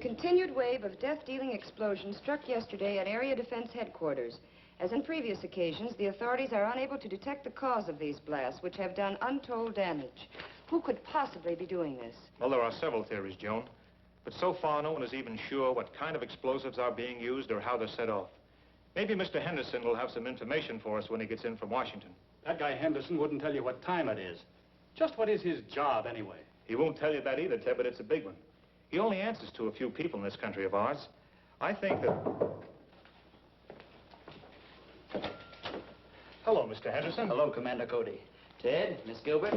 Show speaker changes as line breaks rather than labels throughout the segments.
continued wave of death-dealing explosions struck yesterday at Area Defense Headquarters. As in previous occasions, the authorities are unable to detect the cause of these blasts, which have done untold damage. Who could possibly be doing this?
Well, there are several theories, Joan. But so far, no one is even sure what kind of explosives are being used or how they're set off. Maybe Mr. Henderson will have some information for us when he gets in from Washington.
That guy Henderson wouldn't tell you what time it is. Just what is his job, anyway?
He won't tell you that either, Ted, but it's a big one. He only answers to a few people in this country of ours. I think that... Hello, Mr. Henderson.
Hello, Commando Cody. Ted, Miss Gilbert,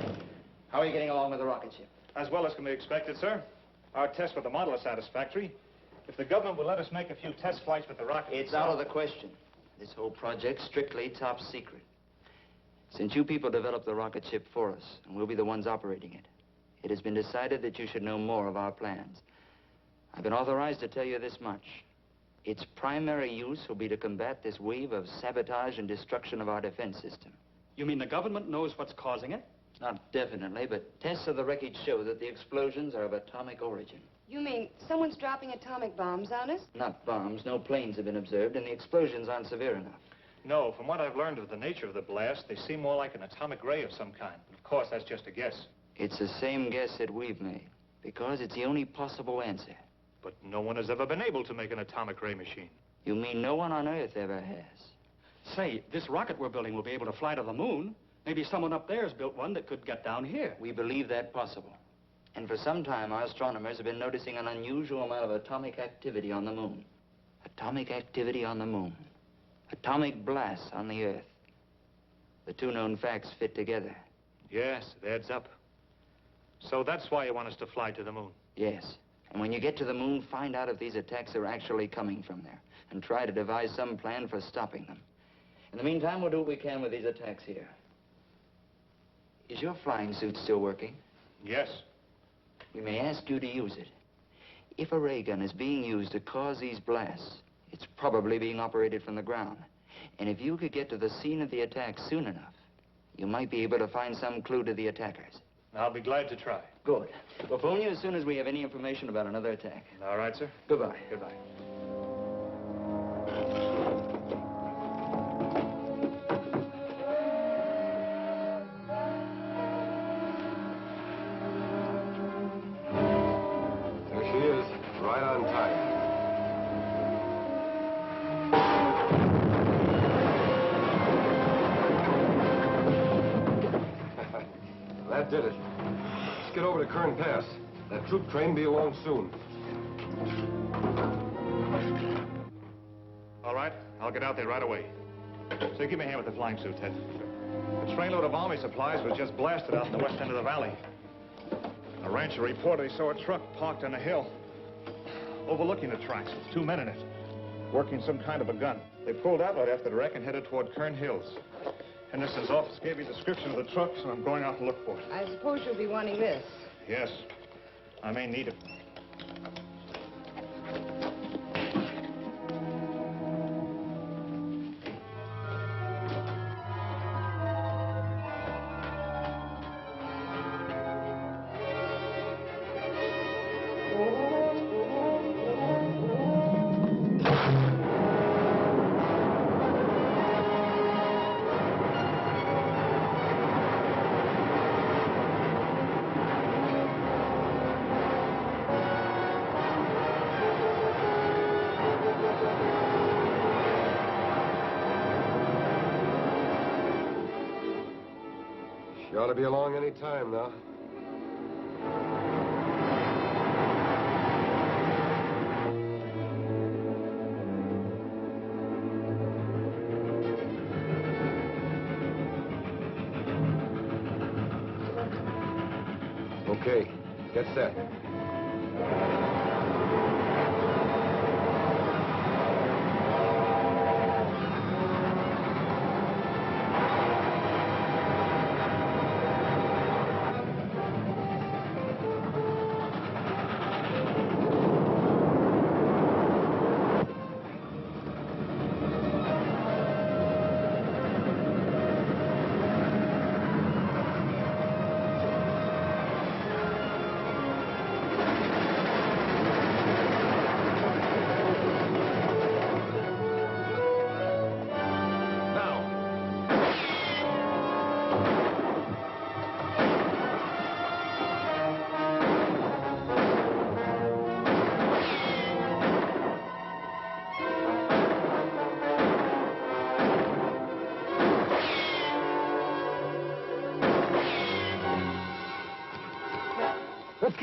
how are you getting along with the rocket ship?
As well as can be expected, sir. Our tests with the model are satisfactory. If the government will let us make a few test flights with the rocket...
It's out of the question. This whole project's strictly top secret. Since you people developed the rocket ship for us, and we'll be the ones operating it, it has been decided that you should know more of our plans. I've been authorized to tell you this much. Its primary use will be to combat this wave of sabotage and destruction of our defense system.
You mean the government knows what's causing it?
Not definitely, but tests of the wreckage show that the explosions are of atomic origin.
You mean someone's dropping atomic bombs on us?
Not bombs. No planes have been observed, and the explosions aren't severe enough.
No, from what I've learned of the nature of the blast, they seem more like an atomic ray of some kind. But of course, that's just a guess.
It's the same guess that we've made, because it's the only possible answer.
But no one has ever been able to make an atomic ray machine.
You mean no one on Earth ever has?
Say, this rocket we're building will be able to fly to the moon. Maybe someone up there has built one that could get down here.
We believe that possible. And for some time, our astronomers have been noticing an unusual amount of atomic activity on the moon. Atomic activity on the moon. Atomic blasts on the Earth. The two known facts fit together.
Yes, it adds up. So that's why you want us to fly to the moon?
Yes. And when you get to the moon, find out if these attacks are actually coming from there, and try to devise some plan for stopping them. In the meantime, we'll do what we can with these attacks here. Is your flying suit still working?
Yes.
We may ask you to use it. If a ray gun is being used to cause these blasts, it's probably being operated from the ground. And if you could get to the scene of the attack soon enough, you might be able to find some clue to the attackers.
I'll be glad to try.
Good. We'll phone you as soon as we have any information about another attack.
All right, sir.
Goodbye.
Goodbye.
There she is, right on time. That did it. Let's get over to Kern Pass. That troop train will be along soon.
All right, I'll get out there right away. So give me a hand with the flying suit, Ted. A trainload of army supplies was just blasted out in the west end of the valley. A rancher reported he saw a truck parked on a hill, overlooking the tracks with two men in it, working some kind of a gun. They pulled out right after the wreck and headed toward Kern Hills. Henderson's office gave me a description of the truck, so I'm going out to look for it.
I suppose you'll be wanting this.
Yes. I may need it.
You ought to be along any time now. Okay, get set.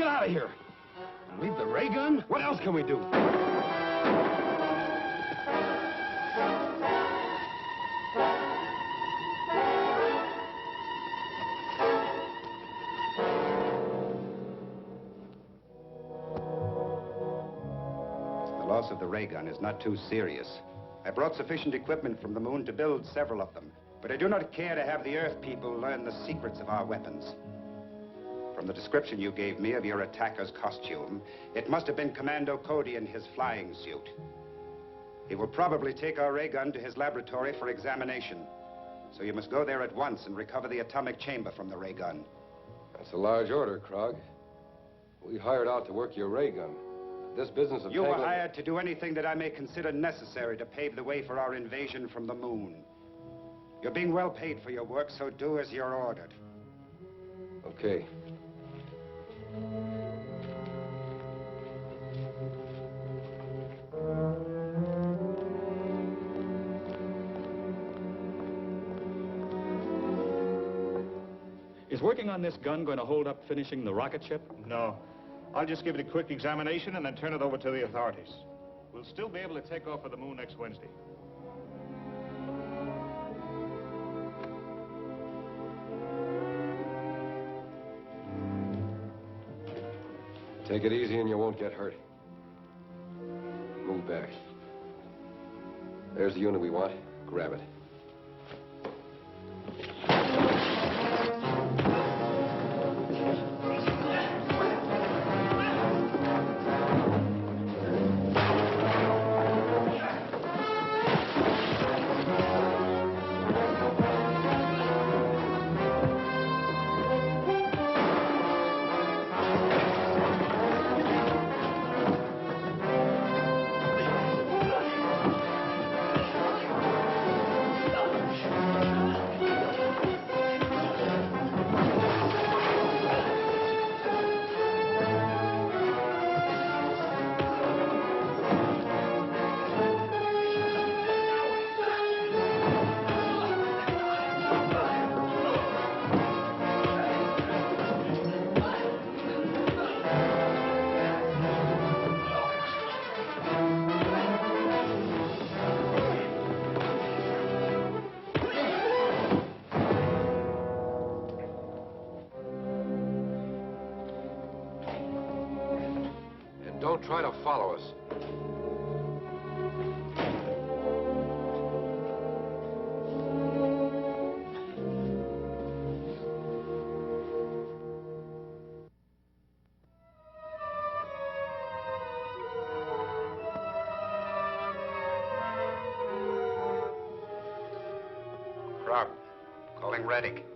get out of here.
Leave the ray gun?
What else can we do?
The loss of the ray gun is not too serious. I brought sufficient equipment from the moon to build several of them. But I do not care to have the Earth people learn the secrets of our weapons. From the description you gave me of your attacker's costume, it must have been Commando Cody in his flying suit. He will probably take our ray gun to his laboratory for examination. So you must go there at once and recover the atomic chamber from the ray gun.
That's a large order, Krog. We hired out to work your ray gun. This business of
You were hired to do anything that I may consider necessary to pave the way for our invasion from the moon. You're being well paid for your work, so do as you're ordered.
Okay.
Is working on this gun going to hold up finishing the rocket ship?
No. I'll just give it a quick examination and then turn it over to the authorities. We'll still be able to take off for the moon next Wednesday.
Take it easy and you won't get hurt. Move back. There's the unit we want. Grab it. Don't try to follow us.
Krog, calling Reddick.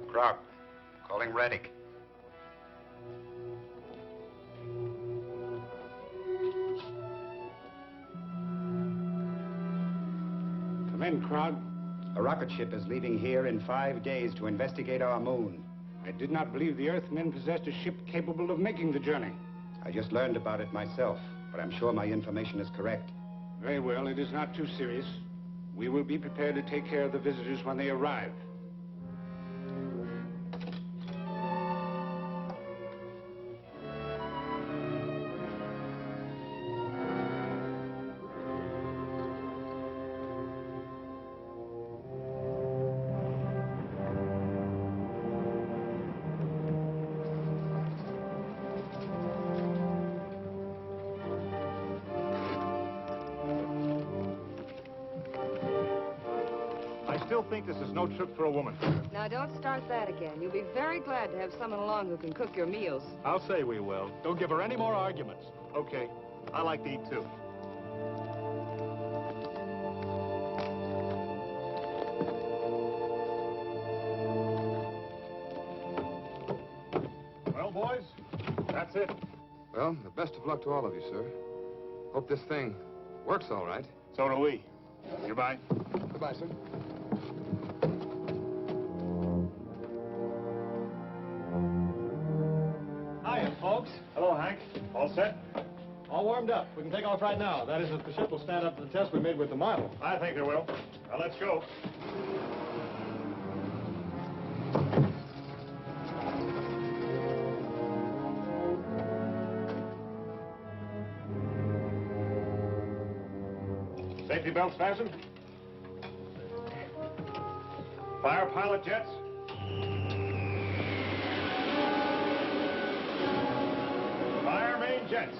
Krog, calling Reddick.
Come in, Krog.
A rocket ship is leaving here in 5 days to investigate our moon.
I did not believe the Earthmen possessed a ship capable of making the journey.
I just learned about it myself, but I'm sure my information is correct.
Very well, it is not too serious. We will be prepared to take care of the visitors when they arrive.
I still think this is no trip for a woman.
Now, don't start that again. You'll be very glad to have someone along who can cook your meals.
I'll say we will. Don't give her any more arguments.
Okay. I like to eat, too. Well, boys, that's it.
Well, the best of luck to all of you, sir. Hope this thing works all right.
So do we. Goodbye.
Goodbye, sir.
Hiya, folks.
Hello, Hank. All set?
All warmed up. We can take off right now. That is, if the ship will stand up to the test we made with the model.
I think they will. Now, let's go. Safety belts fastened? Fire pilot jets? Fire main jets.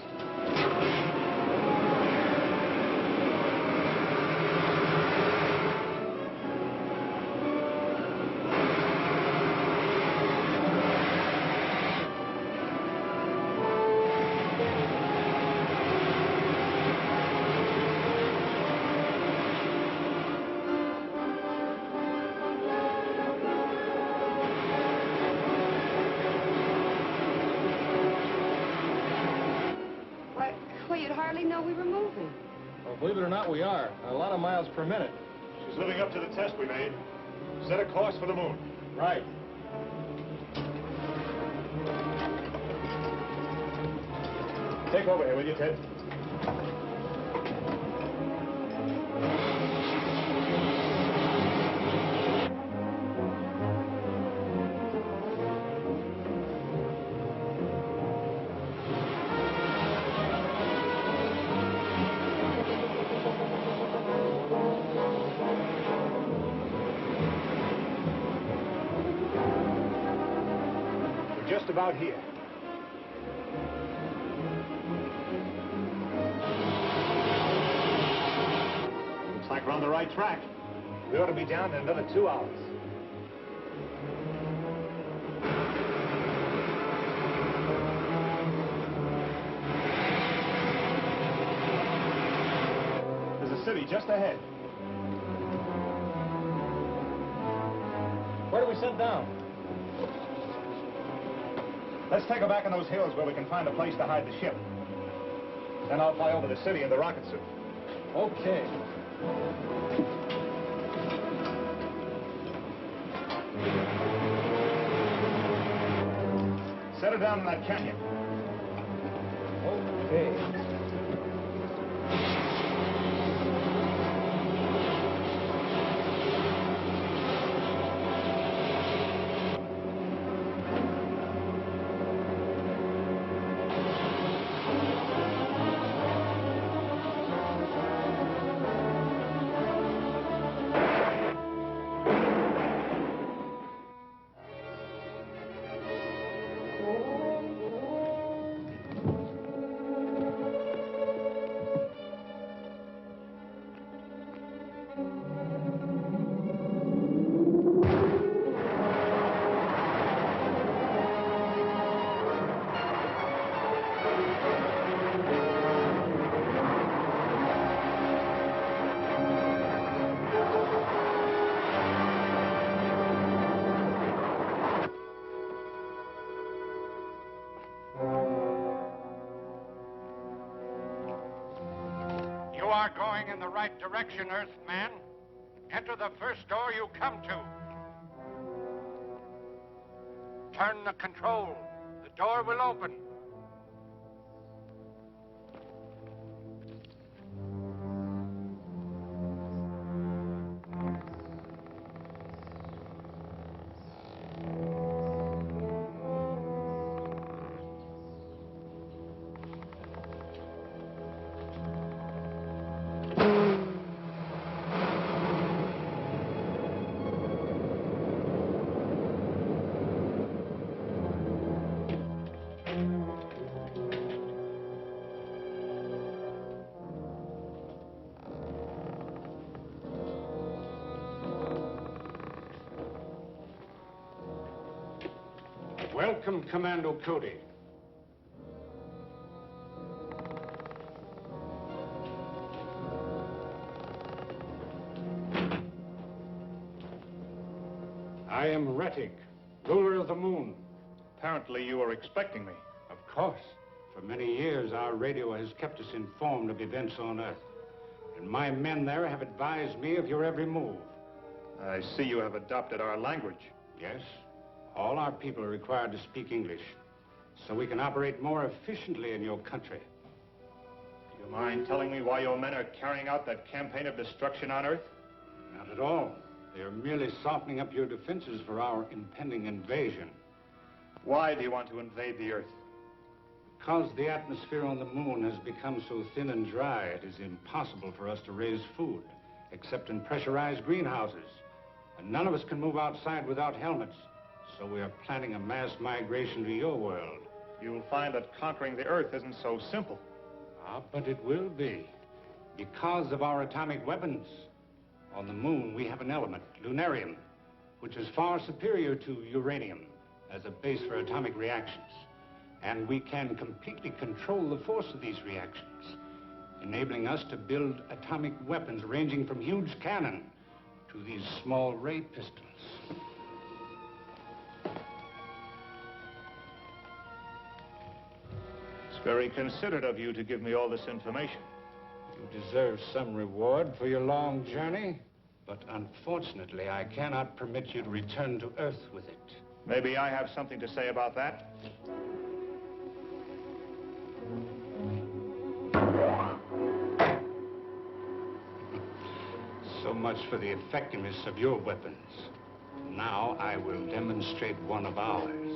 You'd hardly know we were moving.
Well, believe it or not, we are. A lot of miles per minute.
She's living up to the test we made. Set a course for the moon.
Right.
Take over here, will you, Ted? Just about here. Looks like we're on the right track. We ought to be down in another 2 hours. There's a city just ahead.
Where do we set down?
Let's take her back in those hills where we can find a place to hide the ship. Then I'll fly over the city in the rocket suit.
Okay.
Set her down in that canyon.
Okay.
You are going in the right direction, Earthman. Enter the first door you come to. Turn the control. The door will open. Welcome, Commando Cody. I am Rettig, ruler of the moon.
Apparently you were expecting me.
Of course. For many years, our radio has kept us informed of events on Earth. And my men there have advised me of your every move.
I see you have adopted our language.
Yes. All our people are required to speak English, so we can operate more efficiently in your country.
Do you mind telling me why your men are carrying out that campaign of destruction on Earth?
Not at all. They are merely softening up your defenses for our impending invasion.
Why do you want to invade the Earth?
Because the atmosphere on the moon has become so thin and dry, it is impossible for us to raise food, except in pressurized greenhouses. And none of us can move outside without helmets. So we are planning a mass migration to your world.
You'll find that conquering the Earth isn't so simple.
Ah, but it will be. Because of our atomic weapons. On the moon, we have an element, lunarium, which is far superior to uranium as a base for atomic reactions. And we can completely control the force of these reactions, enabling us to build atomic weapons ranging from huge cannon to these small ray pistols.
It's very considerate of you to give me all this information.
You deserve some reward for your long journey, but unfortunately, I cannot permit you to return to Earth with it.
Maybe I have something to say about that.
So much for the effectiveness of your weapons. Now I will demonstrate one of ours.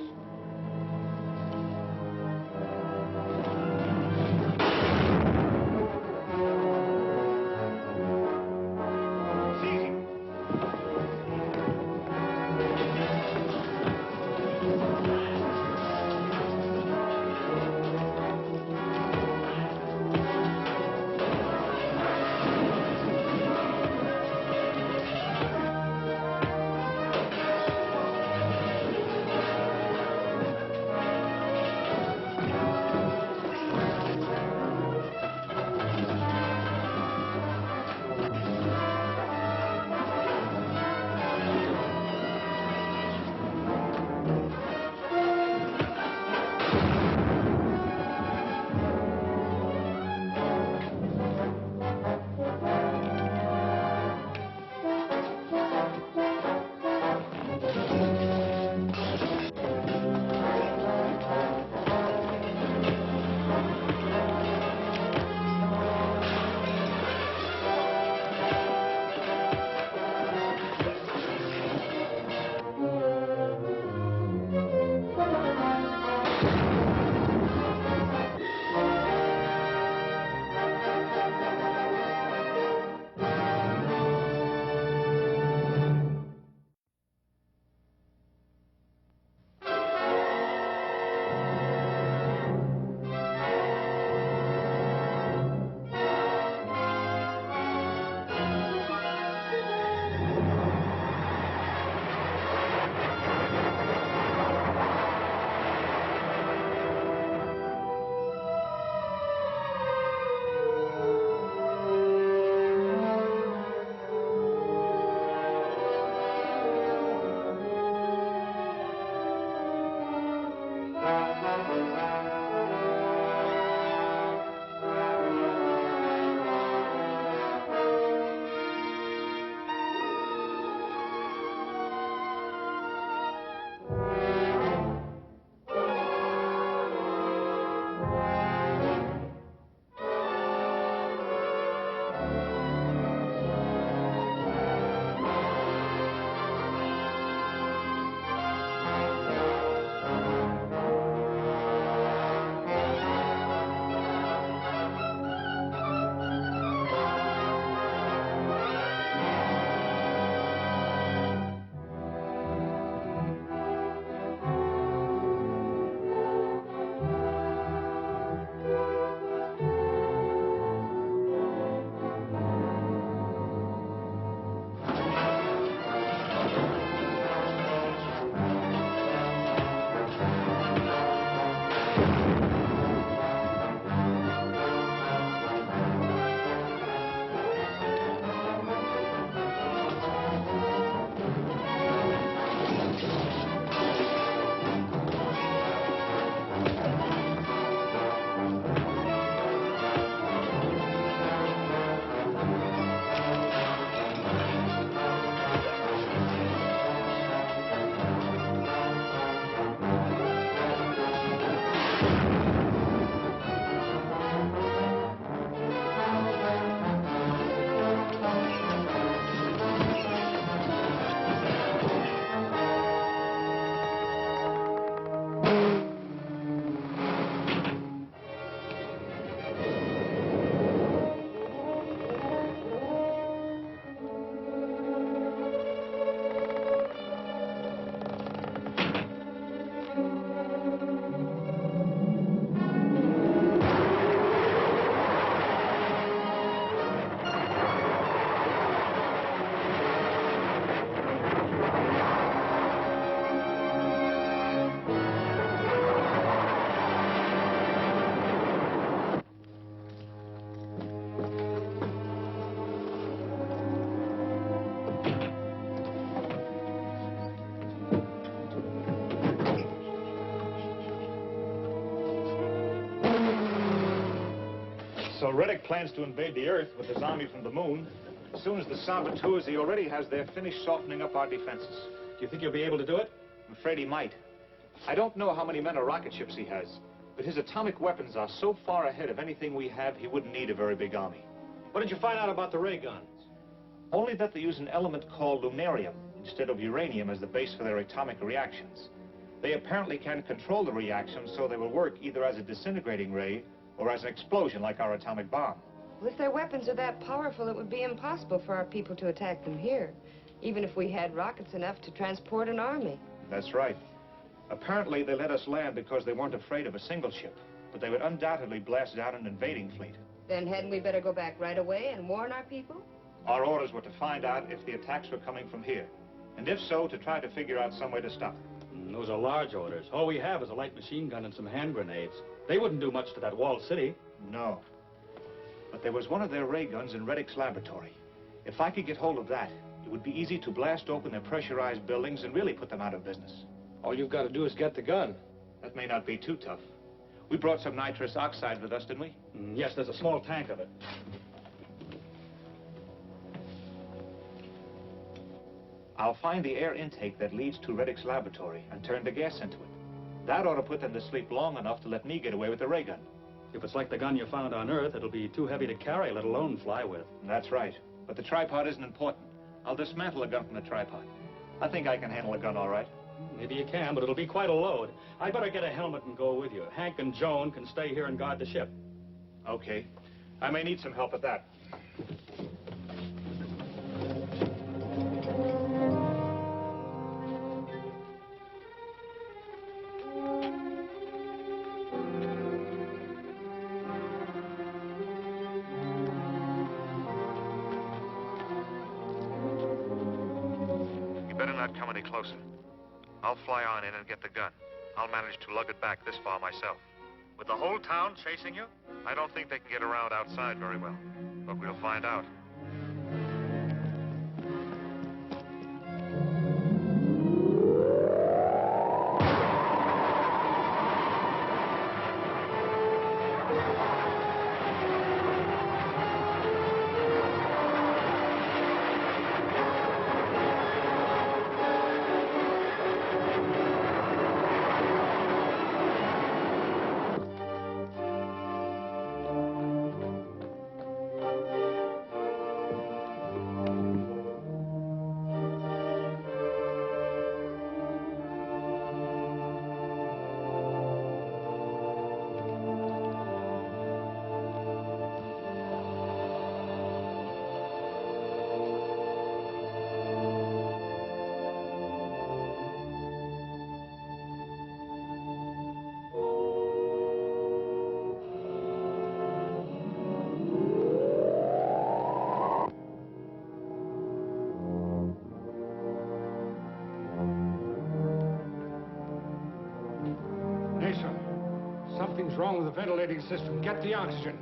Reddick plans to invade the Earth with his army from the moon. As soon as the saboteurs he already has there finish softening up our defenses.
Do you think you'll be able to do it?
I'm afraid he might. I don't know how many men or rocket ships he has, but his atomic weapons are so far ahead of anything we have, he wouldn't need a very big army.
What did you find out about the ray guns?
Only that they use an element called lunarium instead of uranium as the base for their atomic reactions. They apparently can control the reactions so they will work either as a disintegrating ray or as an explosion like our atomic bomb.
Well, if their weapons are that powerful, it would be impossible for our people to attack them here, even if we had rockets enough to transport an army.
That's right. Apparently, they let us land because they weren't afraid of a single ship, but they would undoubtedly blast down an invading fleet.
Then hadn't we better go back right away and warn our people?
Our orders were to find out if the attacks were coming from here, and if so, to try to figure out some way to stop them.
Those are large orders. All we have is a light machine gun and some hand grenades. They wouldn't do much to that walled city.
No. But there was one of their ray guns in Reddick's laboratory. If I could get hold of that, it would be easy to blast open their pressurized buildings and really put them out of business.
All you've got to do is get the gun.
That may not be too tough. We brought some nitrous oxide with us, didn't we?
Yes, there's a small tank of it.
I'll find the air intake that leads to Reddick's laboratory and turn the gas into it. That ought to put them to sleep long enough to let me get away with the ray gun.
If it's like the gun you found on Earth, it'll be too heavy to carry, let alone fly with.
That's right. But the tripod isn't important. I'll dismantle a gun from the tripod. I think I can handle a gun all right.
Maybe you can, but it'll be quite a load. I'd better get a helmet and go with you. Hank and Joan can stay here and guard the ship.
Okay. I may need some help at that.
You better not come any closer. I'll fly on in and get the gun. I'll manage to lug it back this far myself.
With the whole town chasing you?
I don't think they can get around outside very well, but we'll find out.
Something's wrong with the ventilating system. Get the oxygen.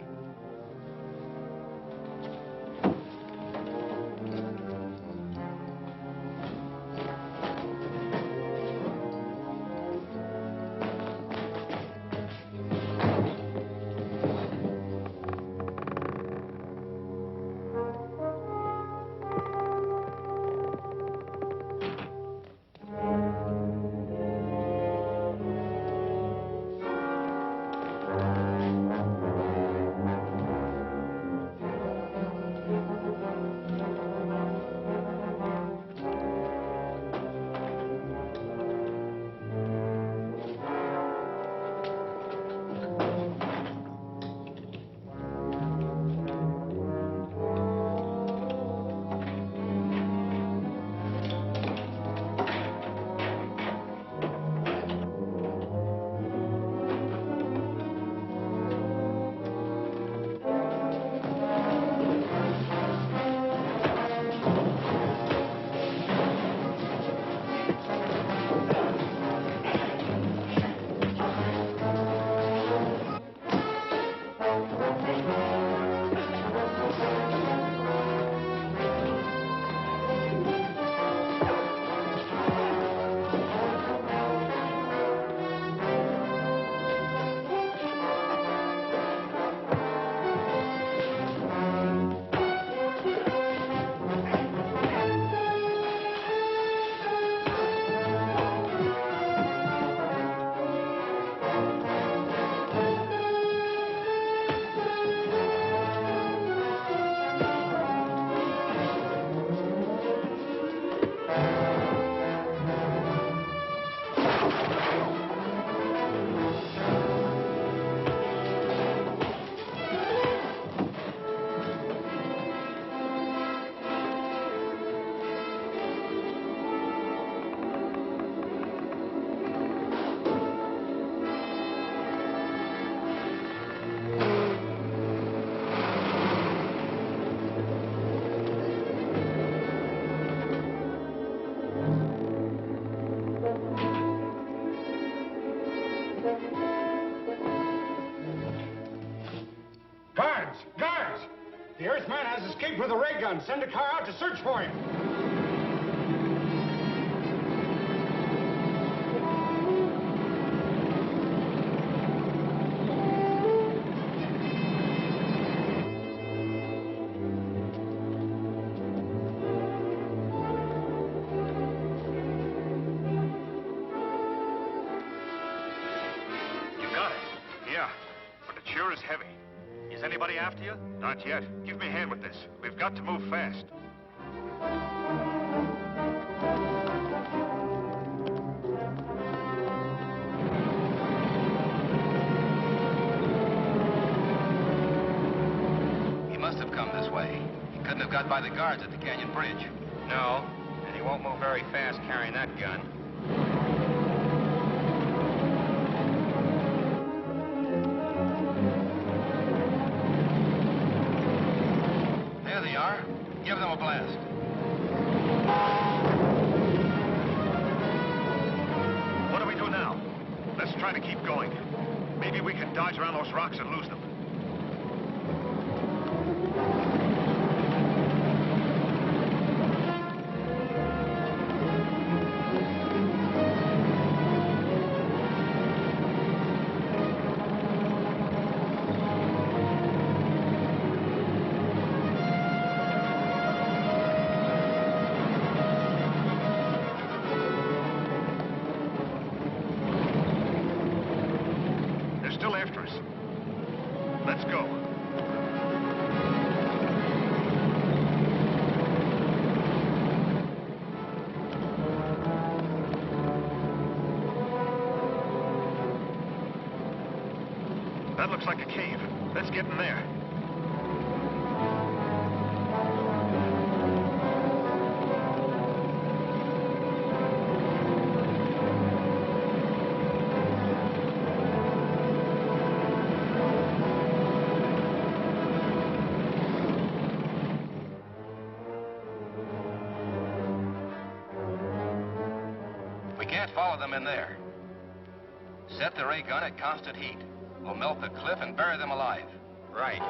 The Earthman has escaped with a ray gun. Send a car out to search for him.
Sure is heavy. Is anybody after you? Not yet. Give me a hand with this. We've got to move fast.
He must have come this way. He couldn't have got by the guards at the canyon bridge.
No, and he won't move very fast carrying that gun.
Give them a blast.
What do we do now? Let's try to keep going. Maybe we can dodge around those rocks and lose them. Let's go. That looks like a cave. Let's get in there.
Follow them in there. Set the ray gun at constant heat. We'll melt the cliff and bury them alive.
Right.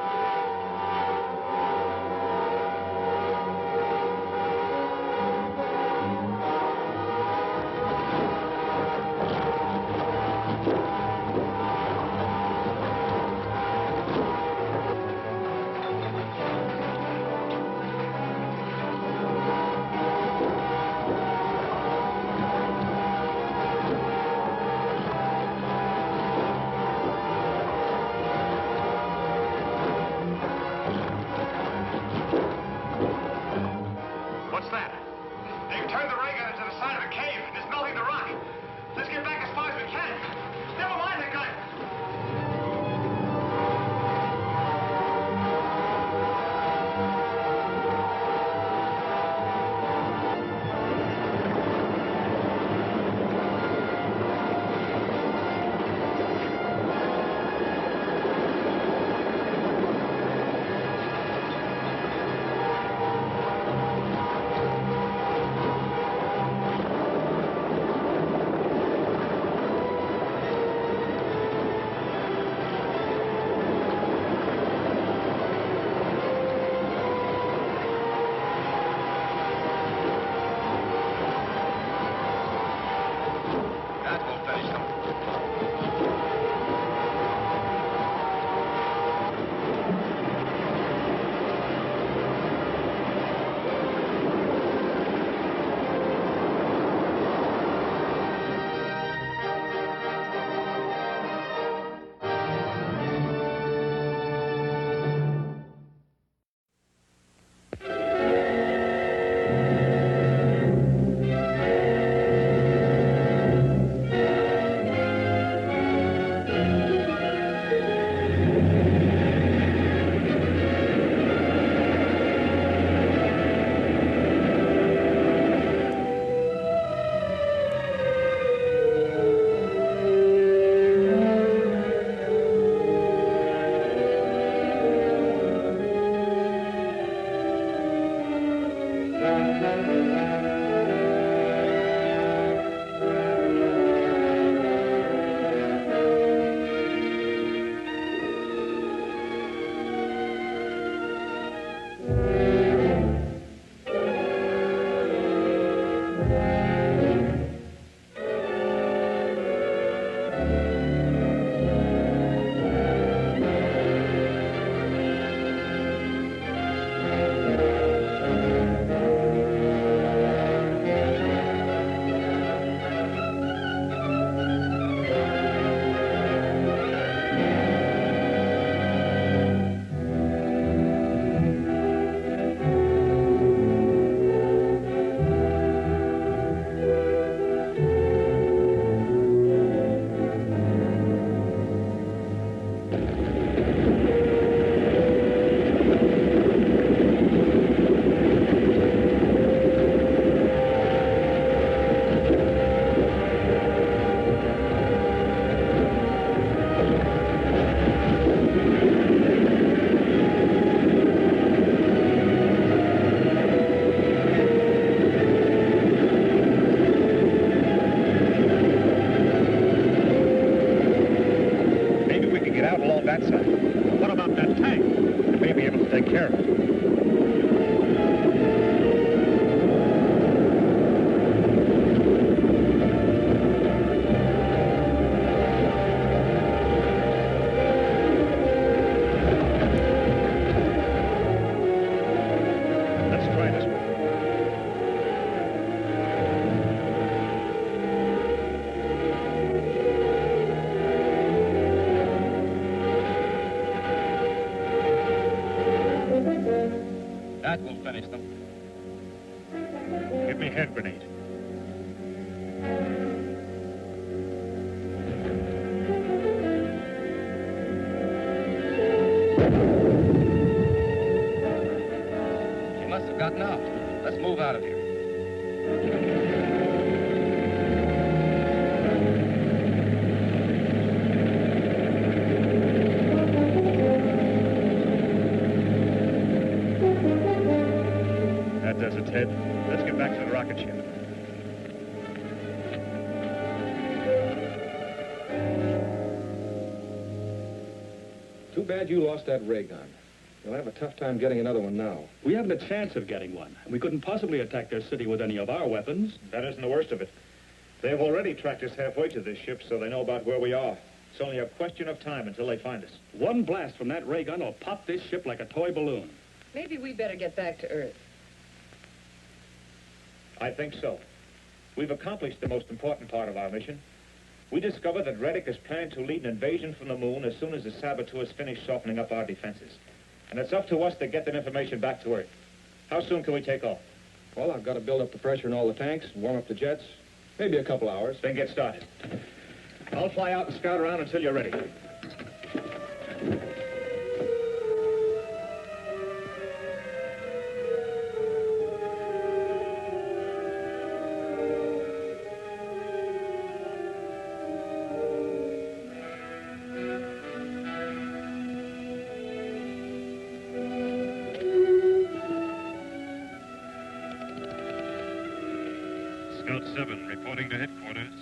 me hand grenade.
She must have gotten out. Let's move out of here.
That does it, Ted. Let's get back to the rocket ship.
Too bad you lost that ray gun. You'll have a tough time getting another one now.
We haven't a chance of getting one. We couldn't possibly attack their city with any of our weapons.
That isn't the worst of it. They've already tracked us halfway to this ship, so they know about where we are. It's only a question of time until they find us.
One blast from that ray gun will pop this ship like a toy balloon.
Maybe we better get back to Earth.
I think so. We've accomplished the most important part of our mission. We discovered that Reddick is planning to lead an invasion from the moon as soon as the saboteurs finish softening up our defenses. And it's up to us to get that information back to Earth. How soon can we take off?
Well, I've got to build up the pressure in all the tanks and warm up the jets. Maybe a couple hours.
Then get started. I'll fly out and scout around until you're ready.
Scout 7 reporting to headquarters.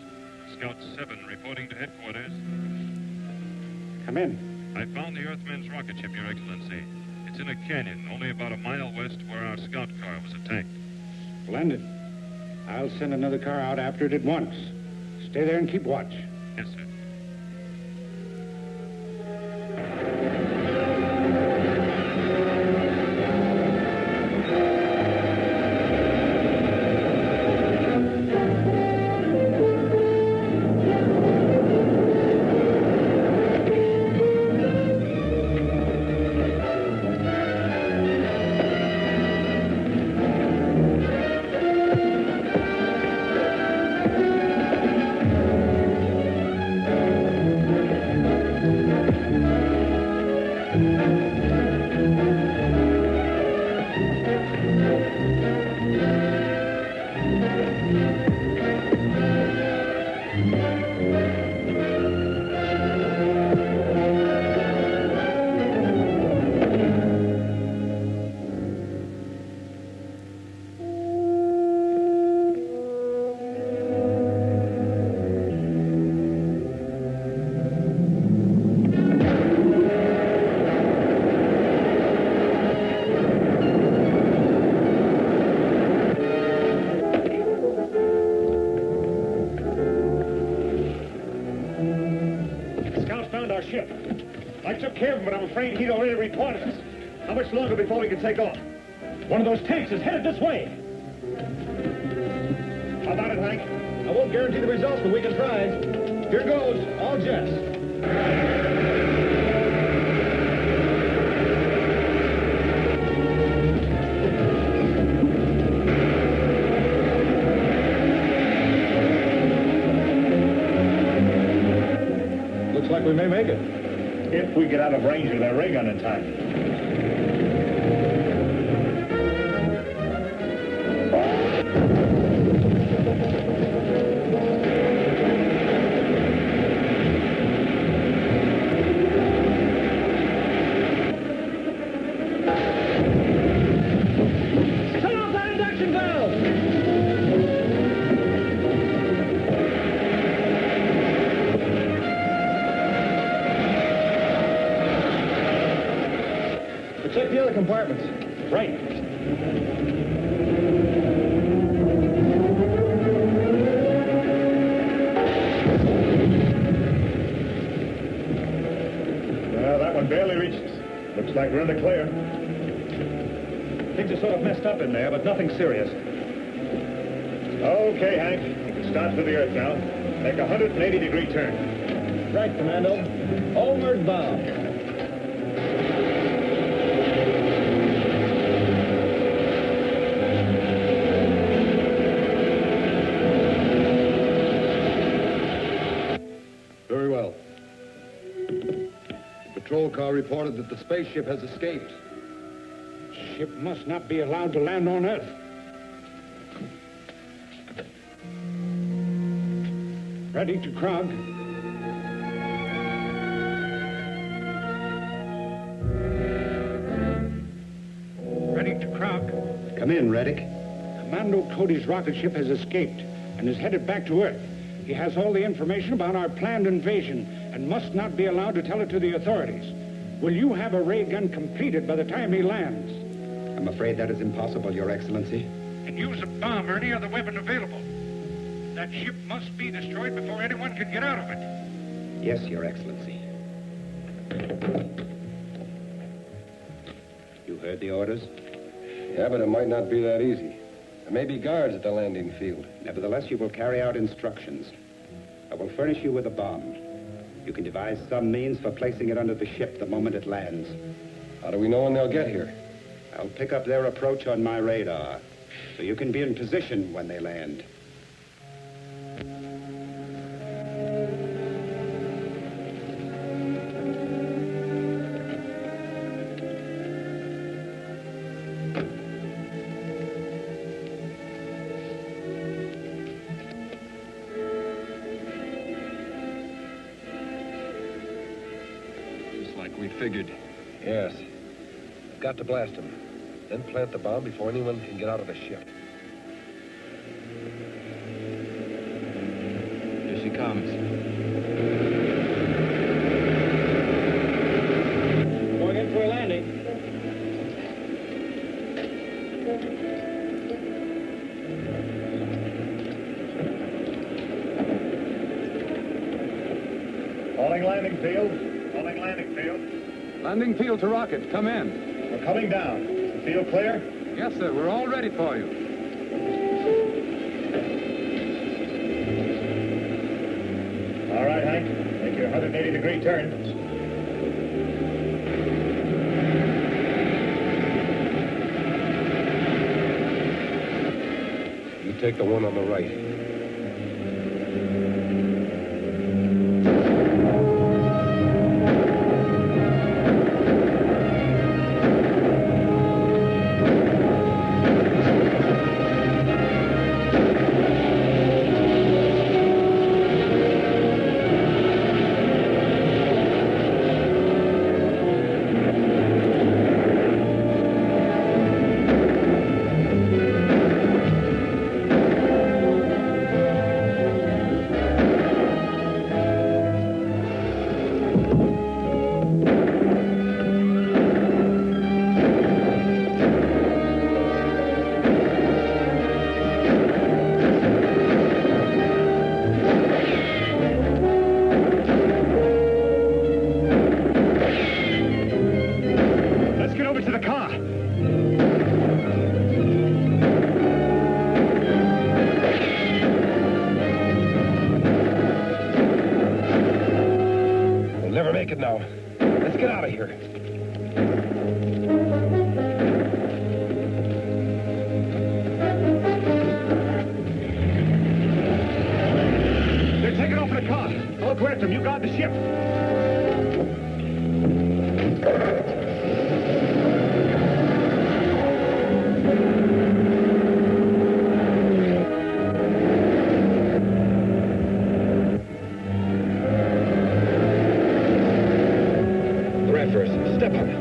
Scout 7 reporting to headquarters.
Come in.
I found the Earthman's rocket ship, Your Excellency. It's in a canyon, only about a mile west where our scout car was attacked.
Splendid. I'll send another car out after it at once. Stay there and keep watch.
Yes, sir.
Ship. I took care of him, but I'm afraid he'd already reported us. How much longer before we can take off? One of those tanks is headed this way. How about it, Hank?
I won't guarantee the results, but we can try. Here goes, all jets. Looks like we may make it.
If we get out of range of their ray gun in time.
Turn off that induction valve! Check the other compartments.
Right. Well, that one barely reaches. Looks like we're in the clear. Things are sort of messed up in there, but nothing serious. Okay, Hank. You can start for the Earth now. Make a 180-degree turn.
Right, Commando. Homeward bound. patrol car reported that the spaceship has escaped.
Ship must not be allowed to land on Earth. Ready to Krog. Ready to Krog.
Come in, Reddick.
Commando Cody's rocket ship has escaped and is headed back to Earth. He has all the information about our planned invasion and must not be allowed to tell it to the authorities. Will you have a ray gun completed by the time he lands?
I'm afraid that is impossible, Your Excellency.
And use a bomb or any other weapon available. That ship must be destroyed before anyone can get out of it.
Yes, Your Excellency. You heard the orders?
Yeah, but it might not be that easy. There may be guards at the landing field.
Nevertheless, you will carry out instructions. I will furnish you with a bomb. You can devise some means for placing it under the ship the moment it lands.
How do we know when they'll get here?
I'll pick up their approach on my radar, so you can be in position when they land.
We figured. Yes. Got to blast them. Then plant the bomb before anyone can get out of the ship.
Here she comes.
Going in for a landing.
Calling landing field. Calling landing field.
Landing field to rocket. Come in.
We're coming down. Is the field clear?
Yes, sir. We're all ready for you.
All right, Hank. Make your 180-degree turn.
You take the one on the right. Make it now. Let's get out of here.
They're taking off in a car. I'll go after them. You guard the ship.
Step on it.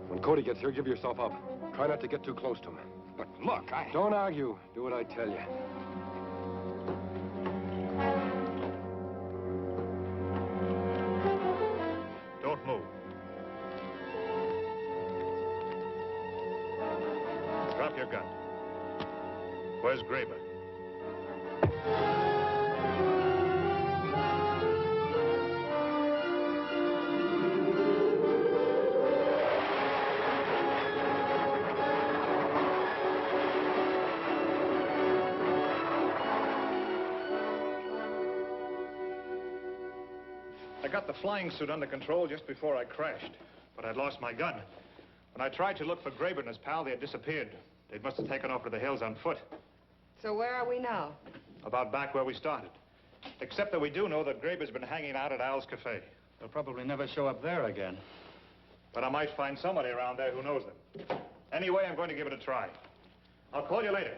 When Cody gets here, give yourself up. Try not to get too close to him.
But look,
Don't argue. Do what I tell you.
Don't move. Drop your gun. Where's Graber? I got the flying suit under control just before I crashed, but I'd lost my gun. When I tried to look for Graber and his pal, they had disappeared. They must have taken off to the hills on foot.
So where are we now?
About back where we started. Except that we do know that Graber's been hanging out at Al's Cafe.
They'll probably never show up there again.
But I might find somebody around there who knows them. Anyway, I'm going to give it a try. I'll call you later.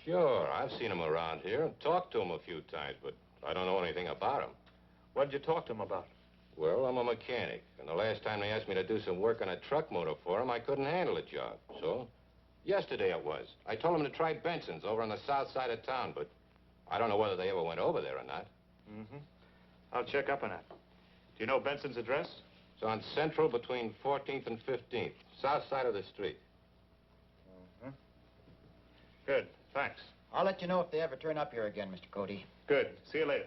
Sure, I've seen him around here and talked to him a few times, but I don't know anything about him.
What did you talk to him about?
Well, I'm a mechanic, and the last time they asked me to do some work on a truck motor for them, I couldn't handle the job. So, yesterday it was. I told them to try Benson's over on the south side of town, but I don't know whether they ever went over there or not.
Mm-hmm. I'll check up on that. Do you know Benson's address?
It's on Central between 14th and 15th, south side of the street.
Mm-hmm. Good, thanks.
I'll let you know if they ever turn up here again, Mr. Cody.
Good. See you later.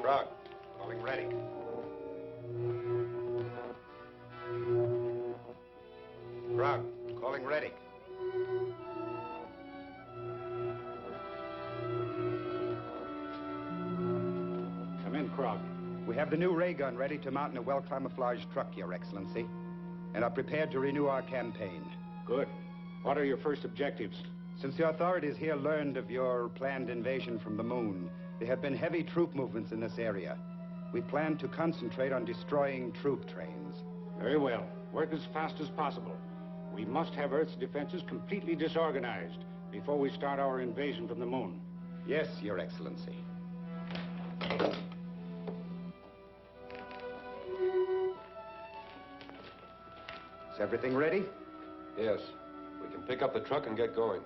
Frog, calling ready. Frog, calling ready.
Come in, Krog.
We have the new ray gun ready to mount in a well-camouflaged truck, Your Excellency, and are prepared to renew our campaign.
Good. What are your first objectives?
Since the authorities here learned of your planned invasion from the moon, there have been heavy troop movements in this area. We plan to concentrate on destroying troop trains.
Very well. Work as fast as possible. We must have Earth's defenses completely disorganized before we start our invasion from the moon.
Yes, Your Excellency. Is everything ready?
Yes. We can pick up the truck and get going.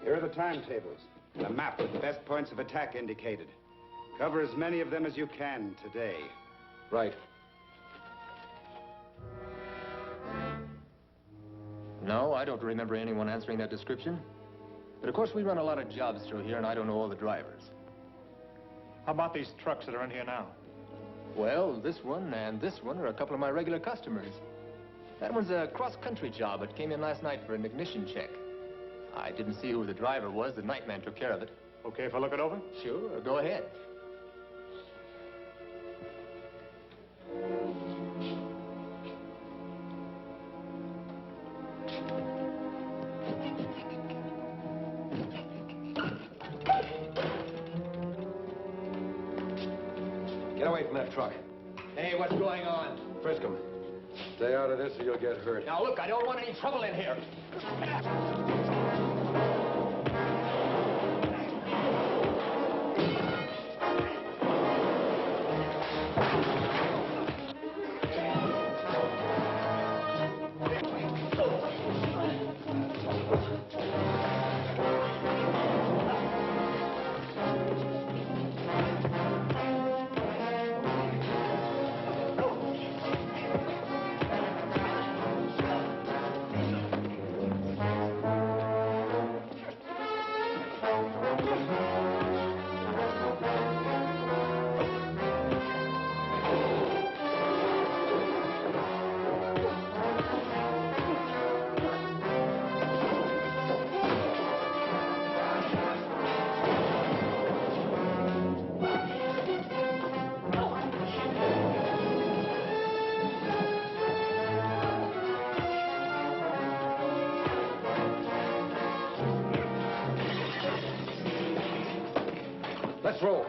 Here are the timetables. A map with the best points of attack indicated. Cover as many of them as you can today.
Right.
No, I don't remember anyone answering that description. But of course, we run a lot of jobs through here, and I don't know all the drivers.
How about these trucks that are in here now?
Well, this one and this one are a couple of my regular customers. That one's a cross-country job. It came in last night for an ignition check. I didn't see who the driver was. The nightman took care of it.
Okay if I look it over?
Sure, go ahead.
Get away from that truck.
Hey, what's going on?
Frisk him. Stay out of this or you'll get hurt.
Now, look, I don't want any trouble in here.
Let's roll.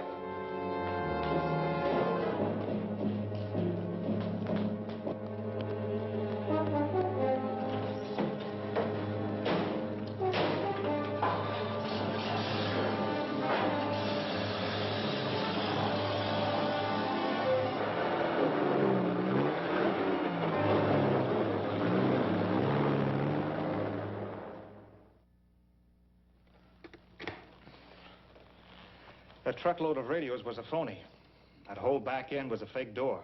That truckload of radios was a phony. That whole back end was a fake door.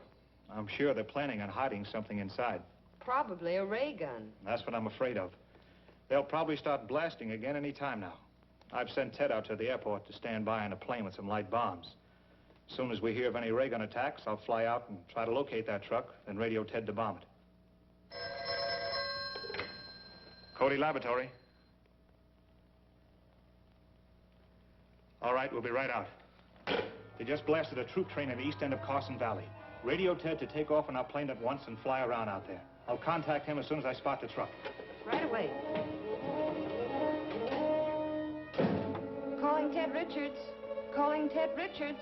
I'm sure they're planning on hiding something inside.
Probably a ray gun.
That's what I'm afraid of. They'll probably start blasting again any time now. I've sent Ted out to the airport to stand by on a plane with some light bombs. As soon as we hear of any ray gun attacks, I'll fly out and try to locate that truck, then radio Ted to bomb it. Cody Laboratory. All right, we'll be right out. They just blasted a troop train in the east end of Carson Valley. Radio Ted to take off on our plane at once and fly around out there. I'll contact him as soon as I spot the truck.
Right away. Calling Ted Richards. Calling Ted Richards.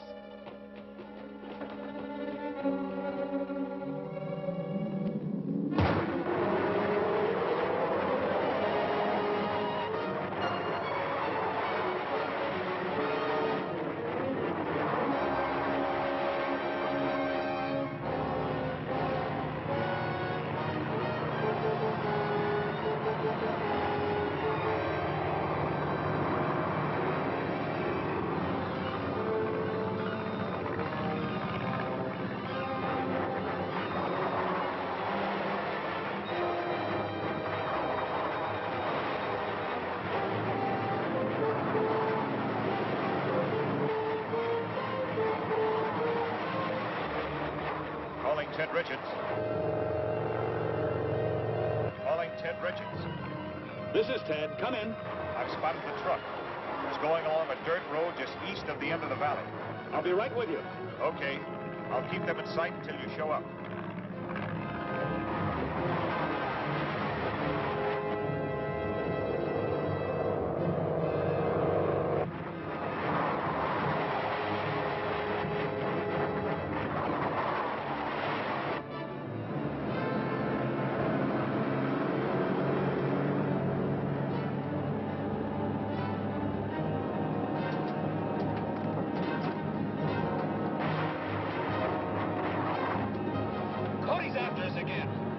Ted Richards. Calling Ted Richards.
This is Ted. Come in.
I've spotted the truck. It's going along a dirt road just east of the end of the valley.
I'll be right with you.
Okay. I'll keep them in sight until you show up.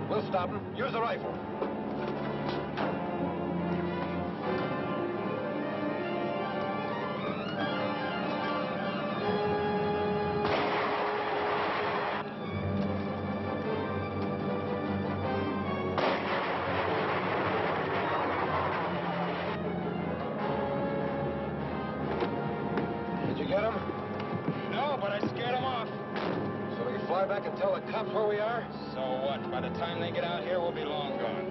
We'll stop him. Use the rifle. Did you get him?
No, but I scared him off.
So we can fly back and tell the cops where we are?
So what? By the time they get out here, we'll be long gone.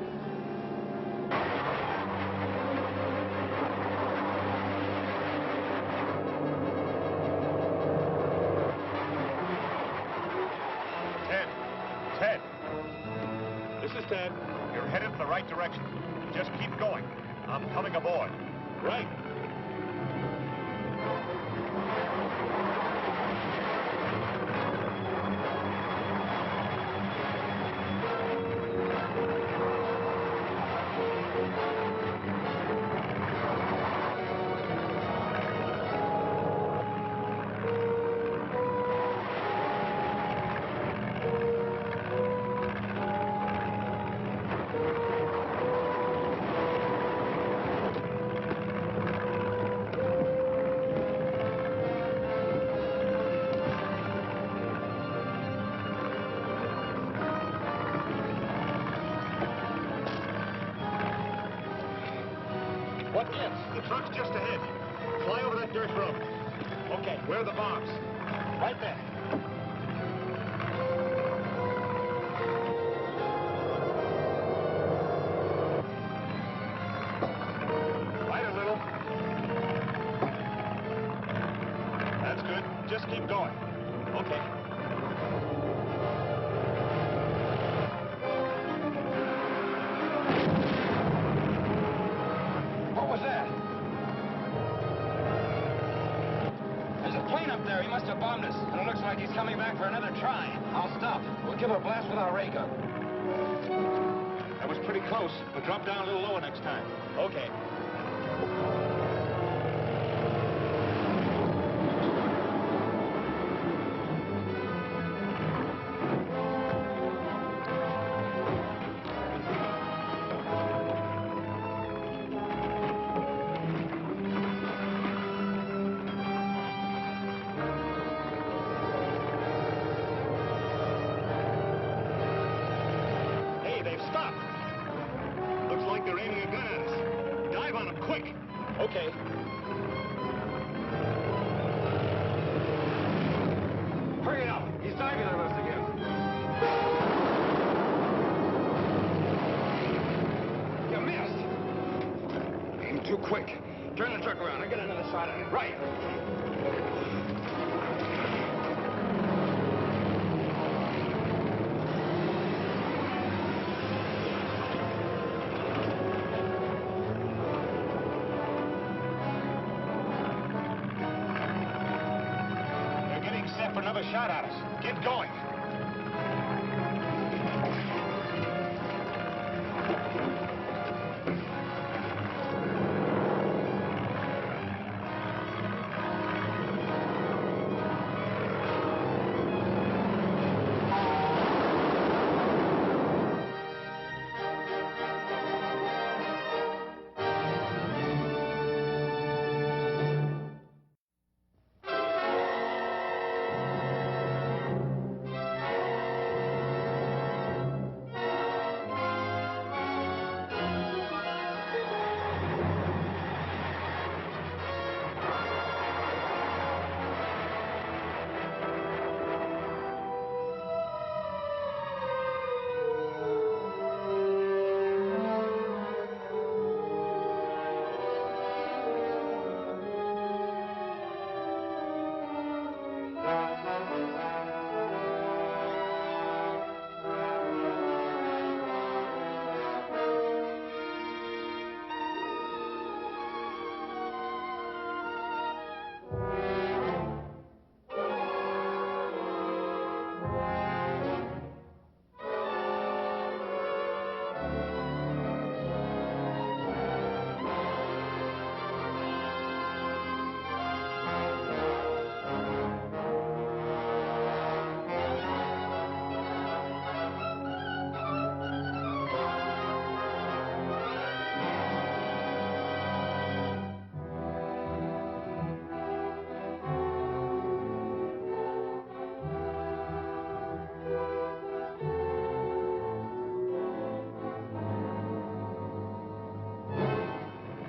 Ted.
This is Ted.
You're headed in the right direction. Just keep going. I'm coming aboard.
Right.
The truck's just ahead. Fly over that dirt road. Okay, where are the bombs?
Right there.
Right a little. That's good. Just keep going. Okay.
What was that?
There's a plane up there. He must have bombed us. And it looks like he's coming back for another try.
I'll stop. We'll give it a blast with our ray gun.
That was pretty close, but drop down a little lower next time. Okay. Hey, they've stopped. Looks like they're aiming a gun at us. Dive on them, quick.
Okay. Hurry it up. He's diving on us again. You missed. Aim too quick. Turn the truck around. I get another shot at it. Right.
They're getting set for another shot at us. Get going.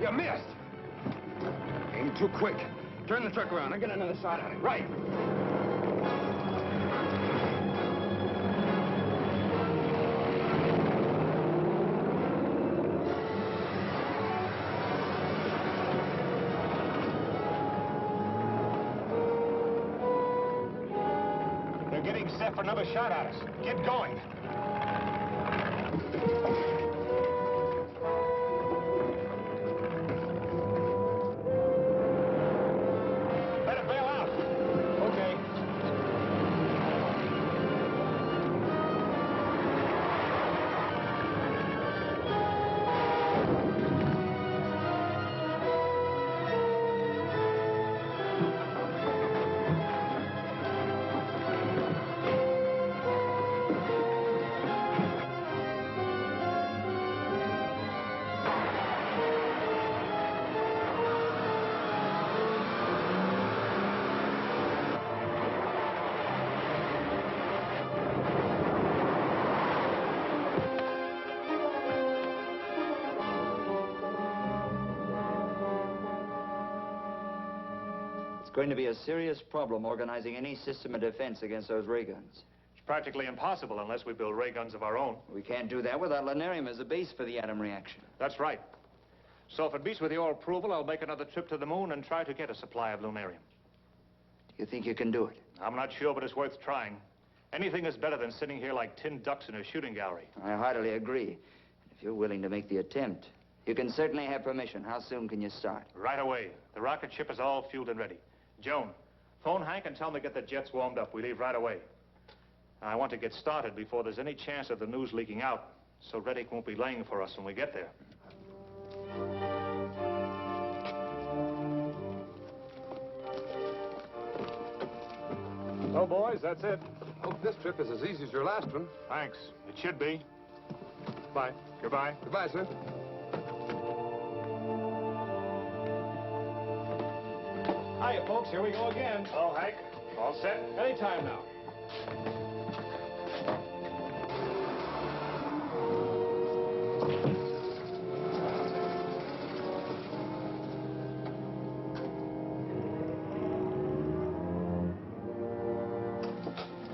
You missed. Aim too quick. Turn the truck around. I get another shot at it. Right.
They're getting set for another shot at us. Get going. Let it bail out.
Okay.
It's going to be a serious problem organizing any system of defense against those ray guns.
It's practically impossible unless we build ray guns of our own.
We can't do that without lunarium as a base for the atom reaction.
That's right. So if it meets with your approval, I'll make another trip to the moon and try to get a supply of lunarium.
Do you think you can do it?
I'm not sure, but it's worth trying. Anything is better than sitting here like tin ducks in a shooting gallery.
I heartily agree. If you're willing to make the attempt, you can certainly have permission. How soon can you start?
Right away. The rocket ship is all fueled and ready. Joan, phone Hank and tell him to get the jets warmed up. We leave right away. I want to get started before there's any chance of the news leaking out, so Reddick won't be laying for us when we get there.
Well, boys, that's it. Hope this trip is as easy as your last one.
Thanks. It should be. Bye. Goodbye.
Goodbye, sir.
Hiya, folks. Here we go again.
Hello, Hank. All set?
Anytime now.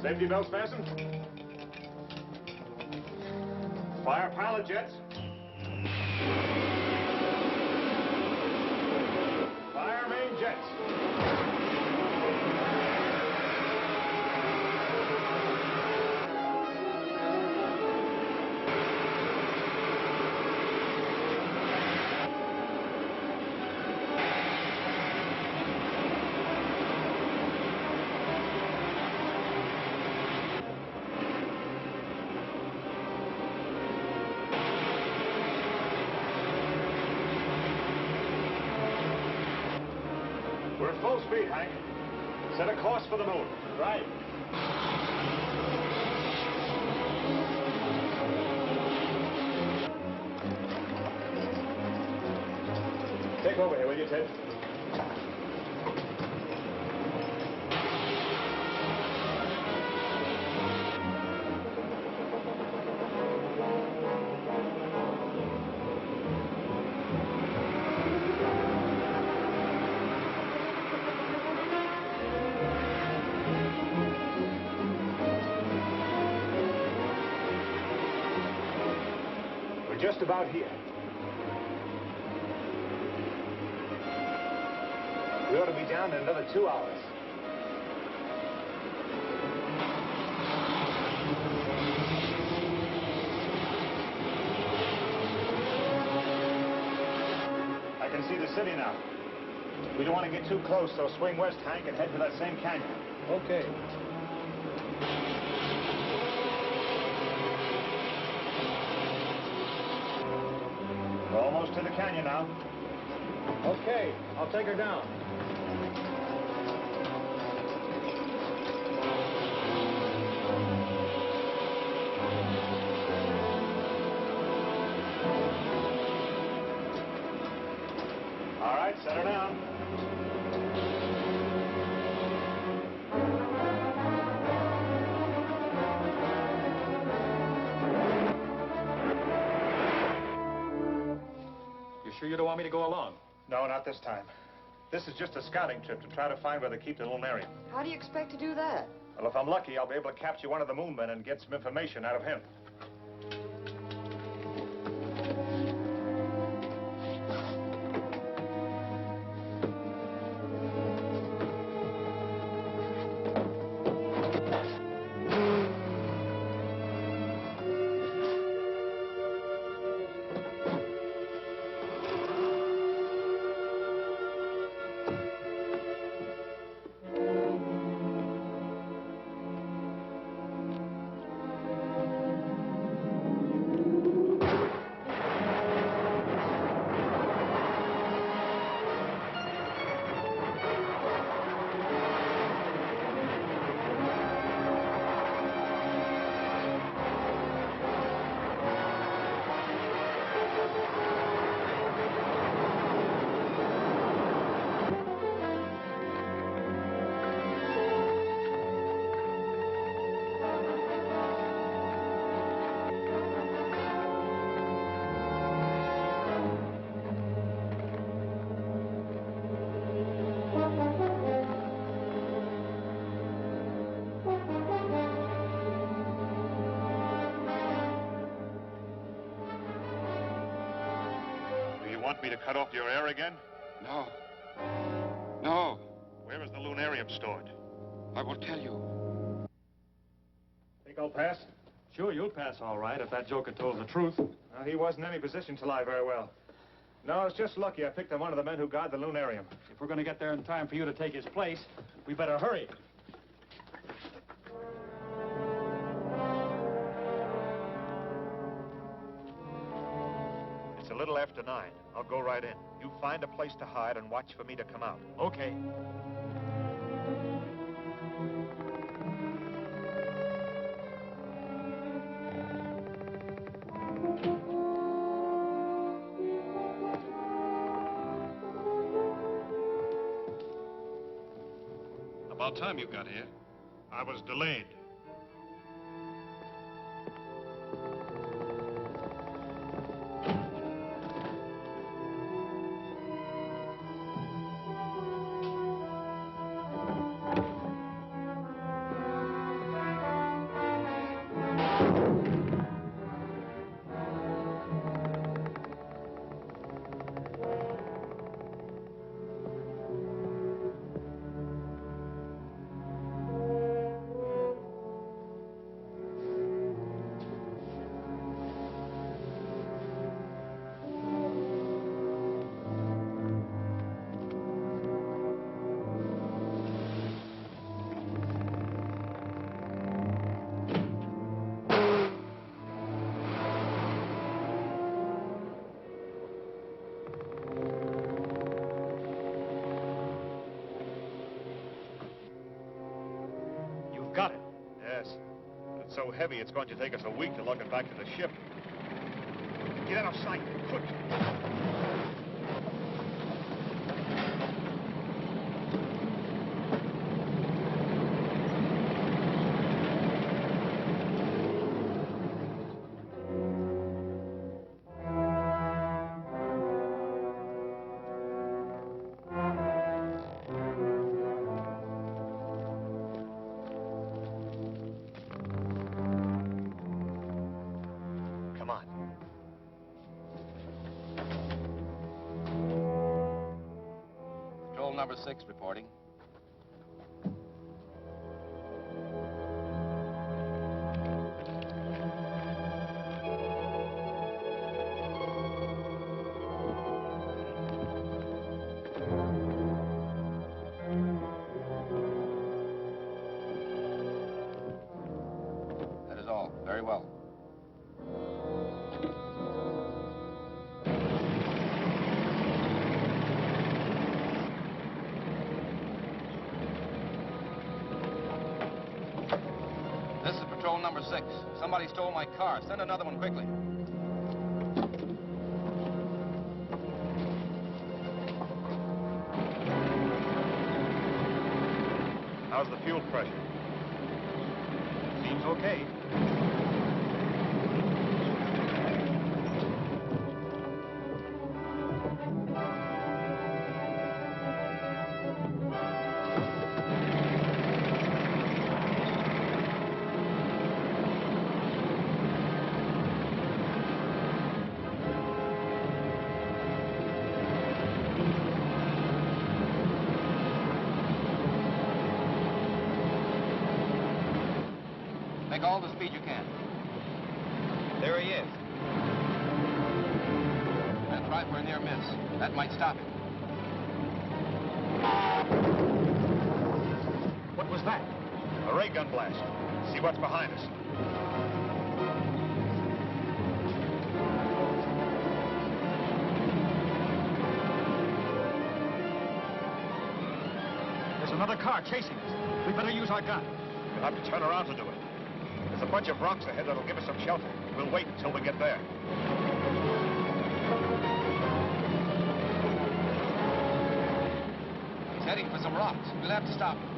Safety belts fastened. Fire pilot jets. Fire main jets. We're at full speed, Hank. Set a course for the moon. Right. Take over here, will you, Ted? Just about here. We ought to be down in another 2 hours. I can see the city now. We don't want to get too close, so swing west, Hank, and head for that same canyon. Okay. We're almost to the canyon now. Okay, I'll take her down. All right, set her down. Sure you don't want me to go along? No, not this time. This is just a scouting trip to try to find where they keep the lunarium.
How do you expect to do that?
Well, if I'm lucky, I'll be able to capture one of the moon men and get some information out of him. Want me to cut off your air again?
No. No.
Where is the lunarium stored?
I will tell you.
Think I'll pass?
Sure, you'll pass all right if that joker told the truth.
Well, he wasn't in any position to lie very well. No, it's just lucky I picked up one of the men who guard the lunarium.
If we're going to get there in time for you to take his place, we better hurry.
It's a little after 9. I'll go right in. You find a place to hide and watch for me to come out.
Okay.
About time you got here.
I was delayed. so heavy it's going to take us a week to lug it back to the ship. Get out of sight, quick!
Number 6 reporting. That is all. Very well. Number 6. Somebody stole my car. Send another one quickly.
How's the fuel pressure? Seems okay.
Make all the speed you can. There he is. And try for a near miss. That might stop him.
What was that? A ray gun blast. See what's behind us. There's another car chasing us. We better use our gun. We'll have to turn around to do it. There's a bunch of rocks ahead that'll give us some shelter. We'll wait until we get there.
He's heading for some rocks. We'll have to stop him.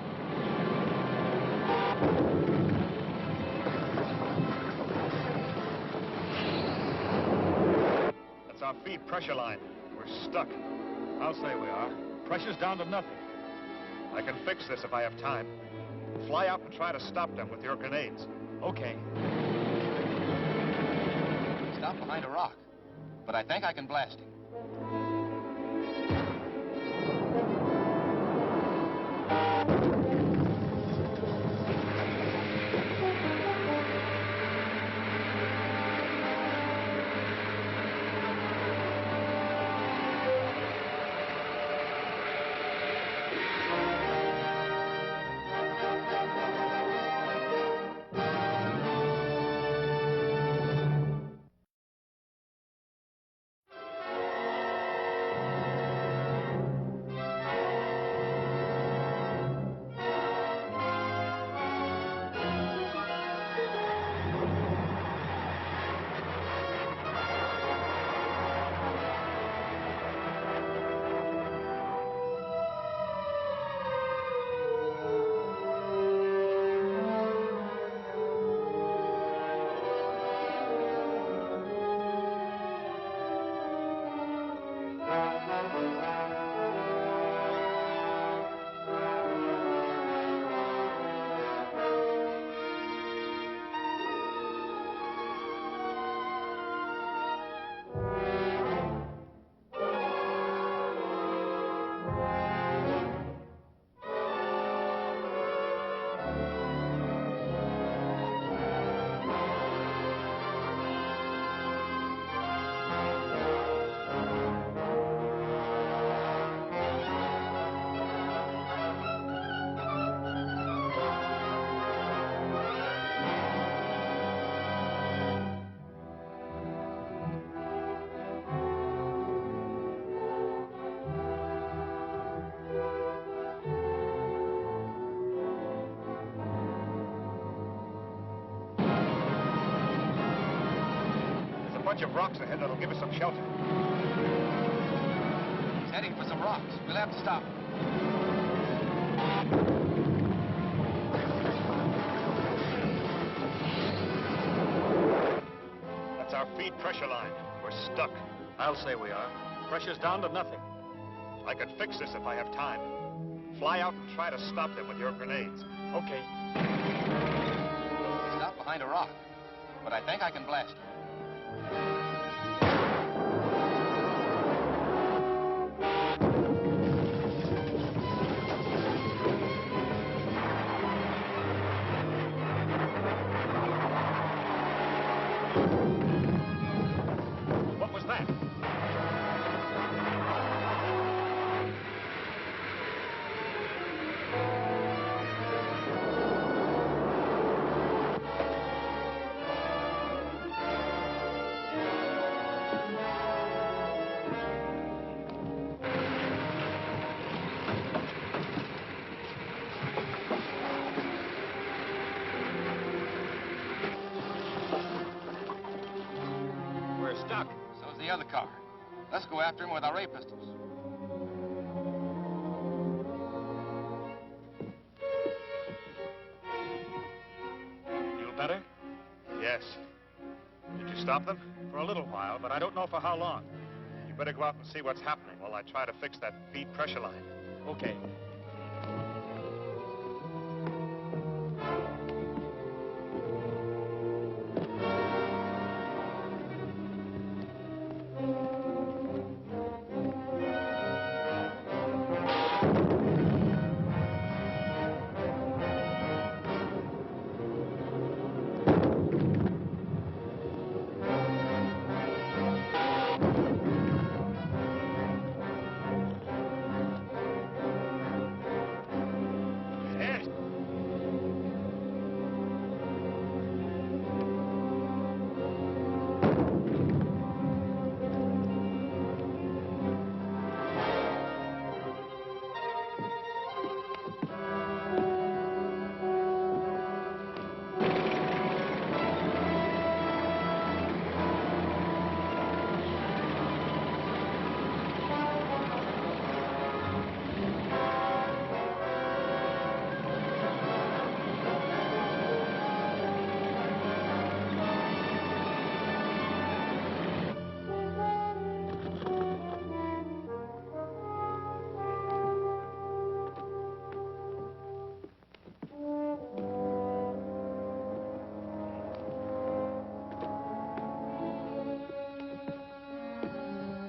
That's our feed pressure line. We're stuck. I'll say we are. Pressure's down to nothing. I can fix this if I have time. Fly out and try to stop them with your grenades. Okay.
Stop behind a rock. But I think I can blast him.
bunch of rocks ahead that'll give us some shelter.
He's heading for some rocks. We'll have to stop him.
That's our feed pressure line. We're stuck.
I'll say we are. Pressure's down to nothing.
I could fix this if I have time. Fly out and try to stop them with your grenades.
Okay.
He's not behind a rock, but I think I can blast him.
What was that?
We're stuck. So's the other car. Let's go after him with our ray pistols.
Feel better? Yes. Did you stop them? For a little while, but I don't know for how long. You better go out and see what's happening while I try to fix that feed pressure line.
Okay.
Yes.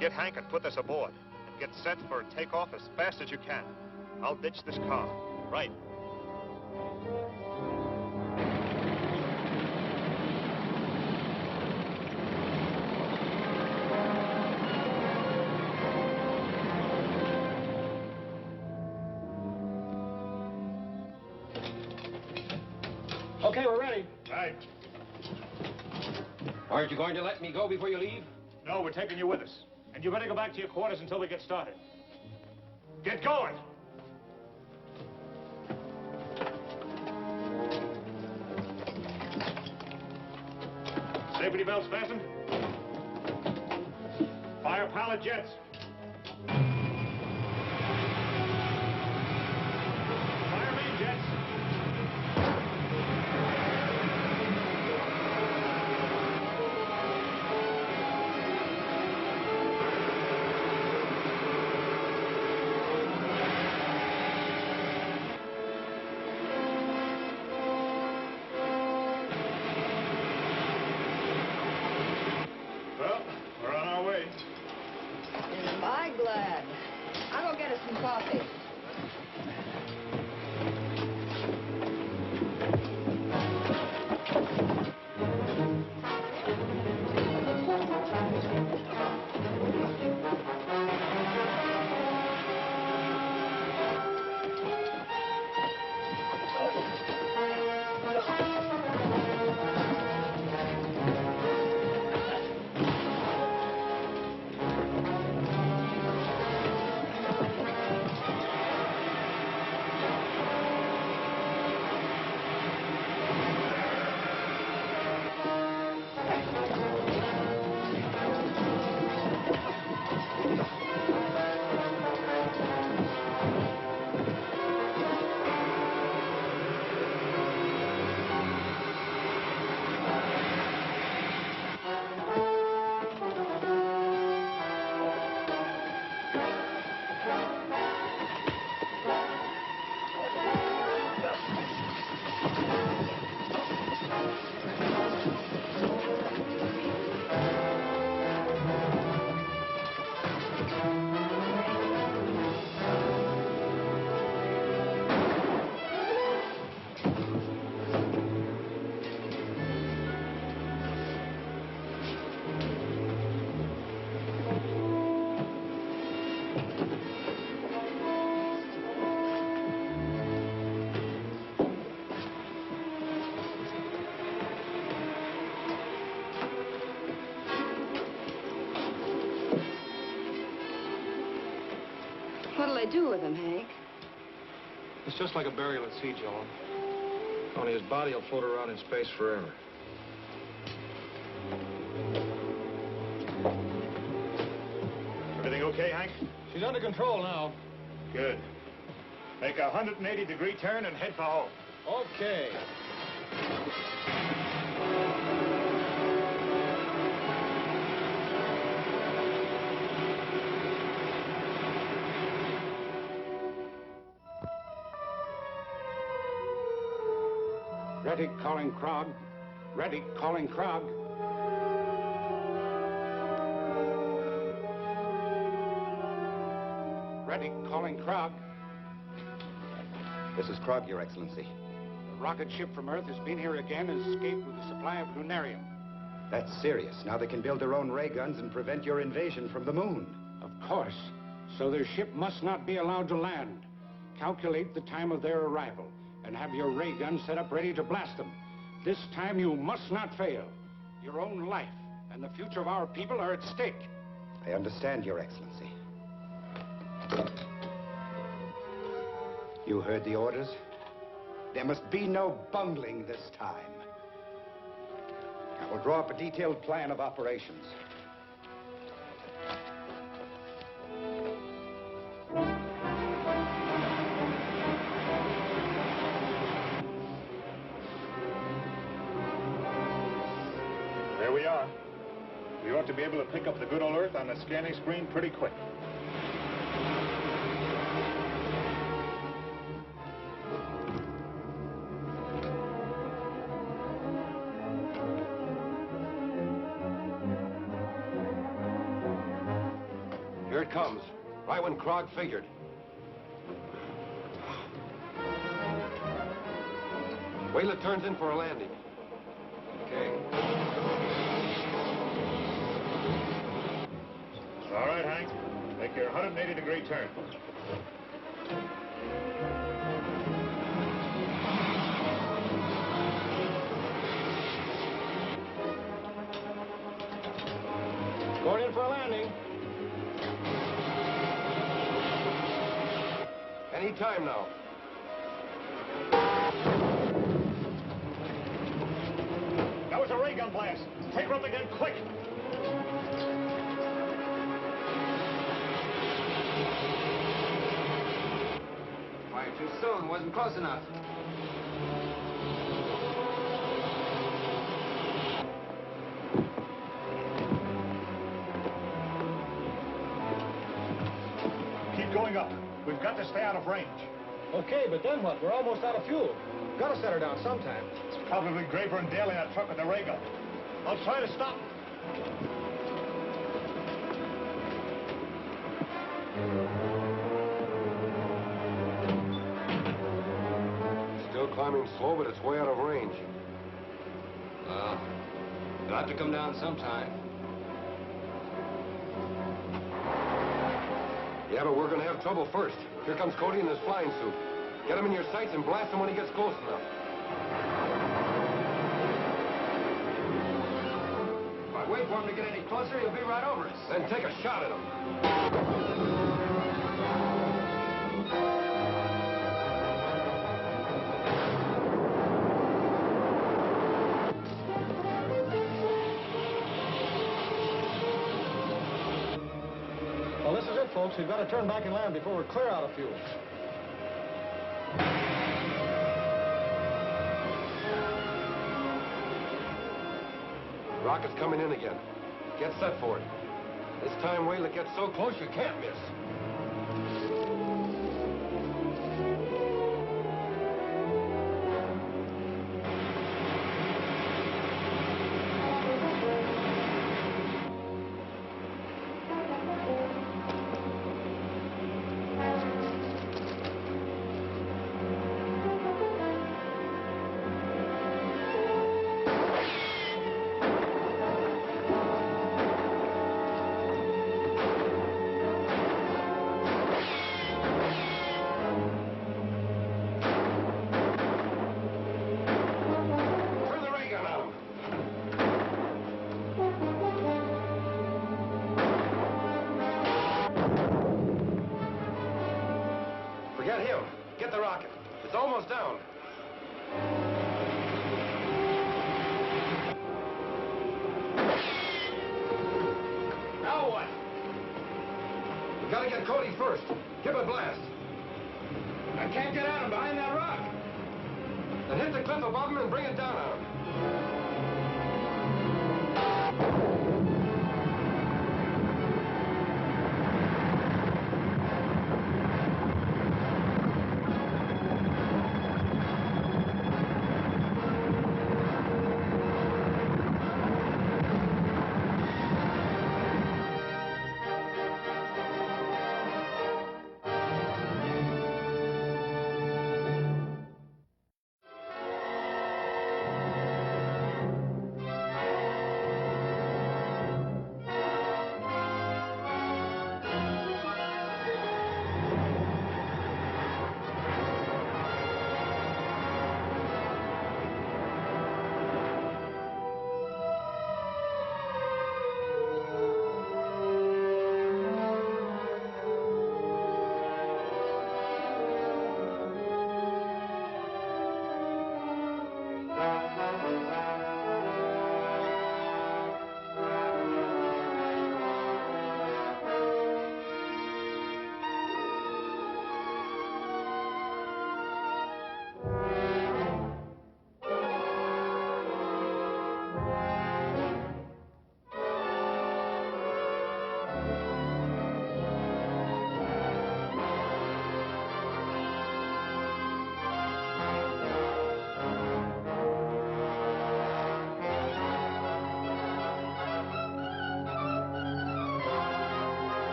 Get Hank and put this aboard. And get set for takeoff as fast as you can. I'll ditch this car. Right.
Okay, we're ready.
Right.
Aren't you going to let me go before you leave?
No, we're taking you with us. And you better go back to your quarters until we get started. Get going! Safety belts fastened? Fire pilot jets. Fire main jets. Well, we're on our way.
What'll they do with him, Hank?
It's just like a burial at sea, Joan. Only his body will float around in space forever. Everything okay, Hank?
She's under control now.
Good. Make a 180-degree turn and head for home.
Okay. Ready, calling Krog. Ready, calling Krog. Ready, calling Krog.
This is Krog, Your Excellency.
The rocket ship from Earth has been here again and escaped with a supply of lunarium.
That's serious. Now they can build their own ray guns and prevent your invasion from the moon.
Of course. So their ship must not be allowed to land. Calculate the time of their arrival and have your ray gun set up ready to blast them. This time you must not fail. Your own life and the future of our people are at stake.
I understand, Your Excellency. You heard the orders? There must be no bungling this time. I will draw up a detailed plan of operations.
There we are. We ought to be able to pick up the good old Earth on the scanning screen pretty quick.
Here it comes, right when Krog figured. Wait till it turns in for a landing. Okay.
All right, Hank. Make your 180-degree turn.
Going in for a landing.
Any time now.
That was a ray gun blast. Take her up again, quick.
Fired too soon. Wasn't close enough.
Keep going up. We've got to stay out of range.
Okay, but then what? We're almost out of fuel. Gotta set her down sometime.
It's probably Graver and Dale in that truck with the ray gun. I'll try to stop.
Still climbing slow, but it's way out of range.
It'll have to come down sometime.
Yeah, but we're gonna have trouble first. Here comes Cody in his flying suit. Get him in your sights and blast him when he gets close enough.
If I wait for him to get any closer, he'll be right over us.
Then take a shot at him.
Well, this is it, folks. We've got to turn back and land before we're clear out of fuel.
Rocket's coming in again. Get set for it. This time, wait till it gets so close you can't miss. Forget him. Get the rocket. It's almost down.
Now what?
We gotta get Cody first. Give it a blast.
I can't get at him behind that rock.
Then hit the cliff above him and bring it down on him.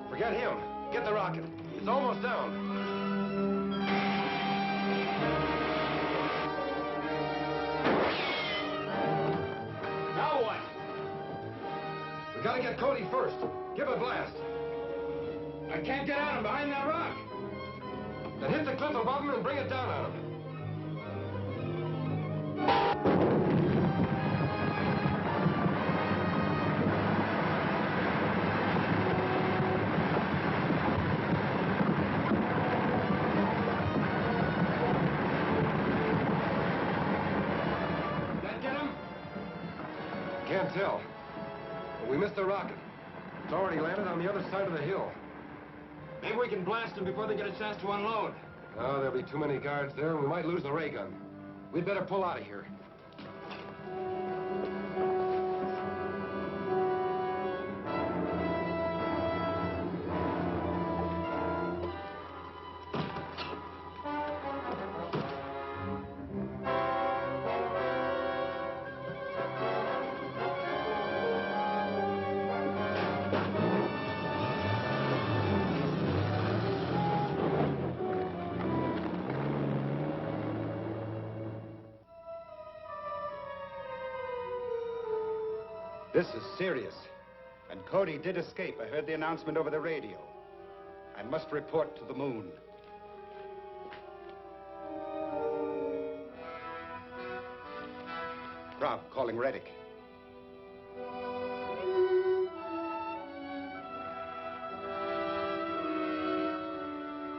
Forget him. Get the rocket. It's almost down.
Now what?
We gotta get Cody first. Give it a blast.
I can't get at him behind that rock.
Then hit the cliff above him and bring it down on him. Can't tell. But we missed the rocket. It's already landed on the other side of the hill.
Maybe we can blast them before they get a chance to unload.
Oh, there'll be too many guards there, and we might lose the ray gun. We'd better pull out of here.
This is serious. And Cody did escape. I heard the announcement over the radio. I must report to the moon. Rob, calling Reddick.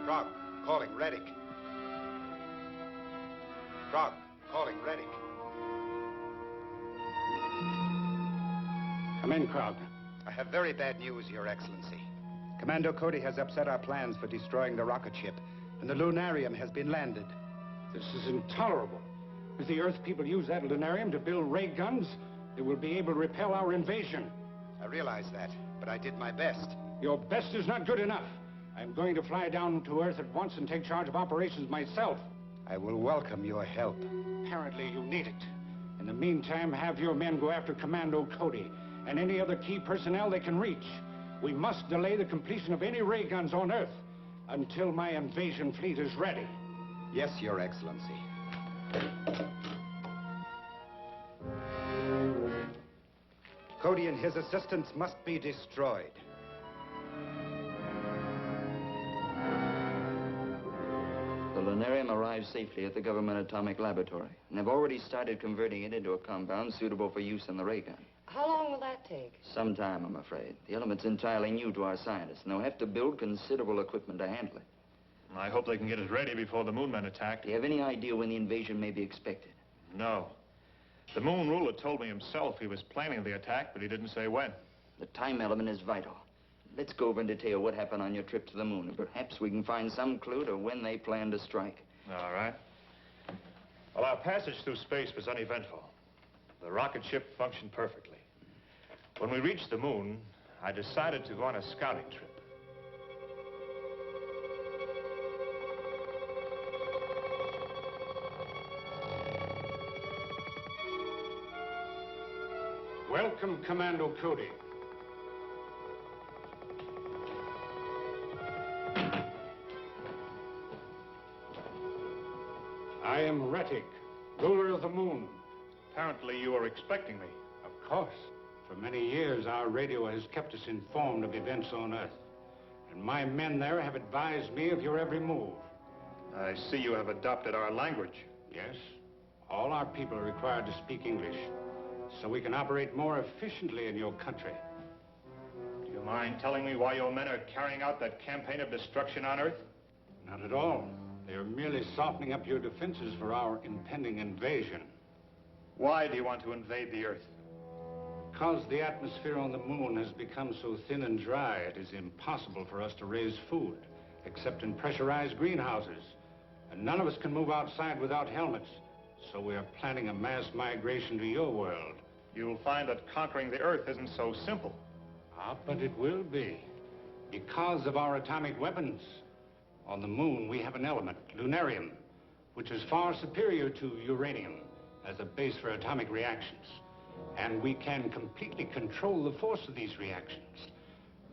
Frog, calling Reddick. Frog, calling Reddick.
Come in, Krog.
I have very bad news, Your Excellency. Commando Cody has upset our plans for destroying the rocket ship, and the lunarium has been landed.
This is intolerable. If the Earth people use that lunarium to build ray guns, they will be able to repel our invasion.
I realize that, but I did my best.
Your best is not good enough. I'm going to fly down to Earth at once and take charge of operations myself.
I will welcome your help.
Apparently you need it. In the meantime, have your men go after Commando Cody and any other key personnel they can reach. We must delay the completion of any ray guns on Earth until my invasion fleet is ready.
Yes, Your Excellency. Cody and his assistants must be destroyed.
lunarium arrived safely at the government atomic laboratory, and they've already started converting it into a compound suitable for use in the ray gun.
How long will that take?
Some time, I'm afraid. The element's entirely new to our scientists, and they'll have to build considerable equipment to handle it.
I hope they can get it ready before the moon men attack.
Do you have any idea when the invasion may be expected?
No. The moon ruler told me himself he was planning the attack, but he didn't say when.
The time element is vital. Let's go over in detail what happened on your trip to the moon, and perhaps we can find some clue to when they plan to strike.
All right. Well, our passage through space was uneventful. The rocket ship functioned perfectly. When we reached the moon, I decided to go on a scouting trip.
Welcome, Commando Cody. I am Retic, ruler of the moon.
Apparently you were expecting me.
Of course. For many years, our radio has kept us informed of events on Earth. And my men there have advised me of your every move.
I see you have adopted our language.
Yes. All our people are required to speak English, so we can operate more efficiently in your country.
Do you mind telling me why your men are carrying out that campaign of destruction on Earth?
Not at all. They are merely softening up your defenses for our impending invasion.
Why do you want to invade the Earth?
Because the atmosphere on the moon has become so thin and dry, it is impossible for us to raise food, except in pressurized greenhouses. And none of us can move outside without helmets. So we are planning a mass migration to your world.
You'll find that conquering the Earth isn't so simple.
Ah, but it will be. Because of our atomic weapons. On the moon, we have an element, lunarium, which is far superior to uranium as a base for atomic reactions. And we can completely control the force of these reactions,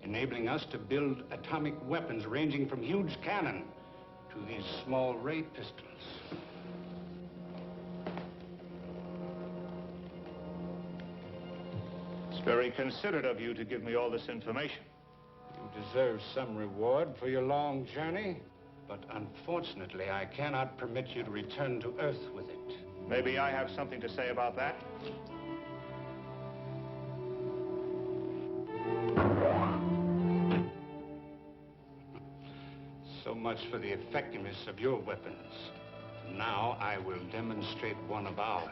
enabling us to build atomic weapons ranging from huge cannon to these small ray pistols.
It's very considerate of you to give me all this information.
You deserve some reward for your long journey, but unfortunately, I cannot permit you to return to Earth with it.
Maybe I have something to say about that?
So much for the effectiveness of your weapons. Now I will demonstrate one of ours.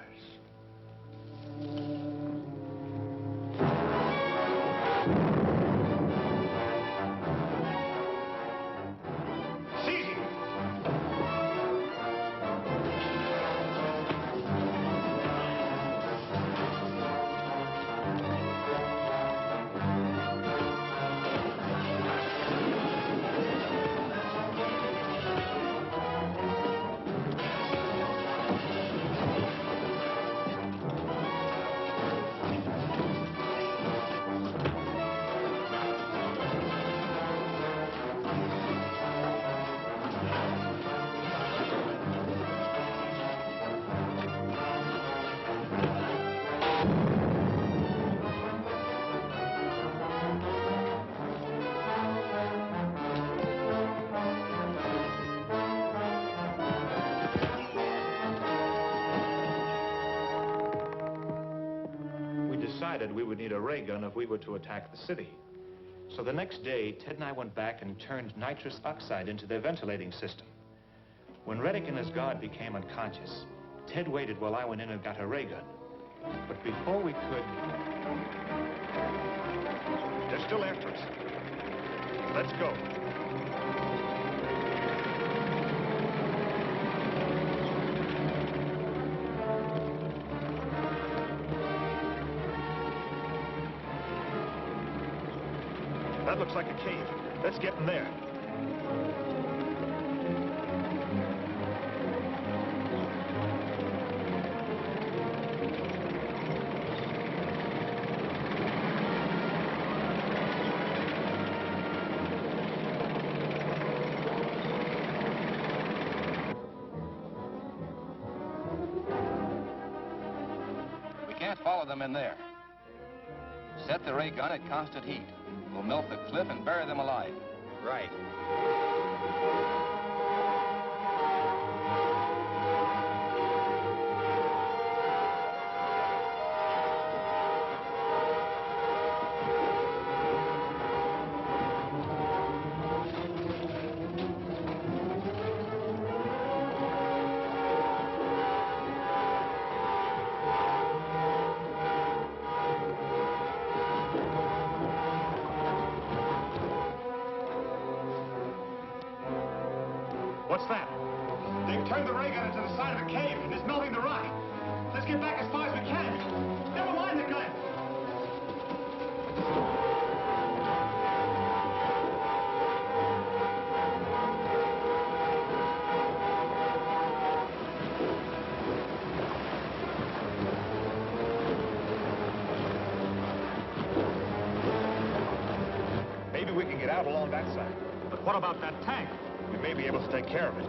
We would need a ray gun if we were to attack the city. So the next day, Ted and I went back and turned nitrous oxide into their ventilating system. When Reddick and his guard became unconscious, Ted waited while I went in and got a ray gun. But before we could... They're still after us. Let's go. That looks like a cave. Let's get in there.
We can't follow them in there. Set the ray gun at constant heat. We'll melt the cliff and bury them alive.
Right.
What's that? They've turned the ray gun into the side of the cave, and it's melting the rock. Let's get back as far as we can. Never mind the gun. Maybe we can get out along that side.
But what about that tank?
We may be able to take care of it.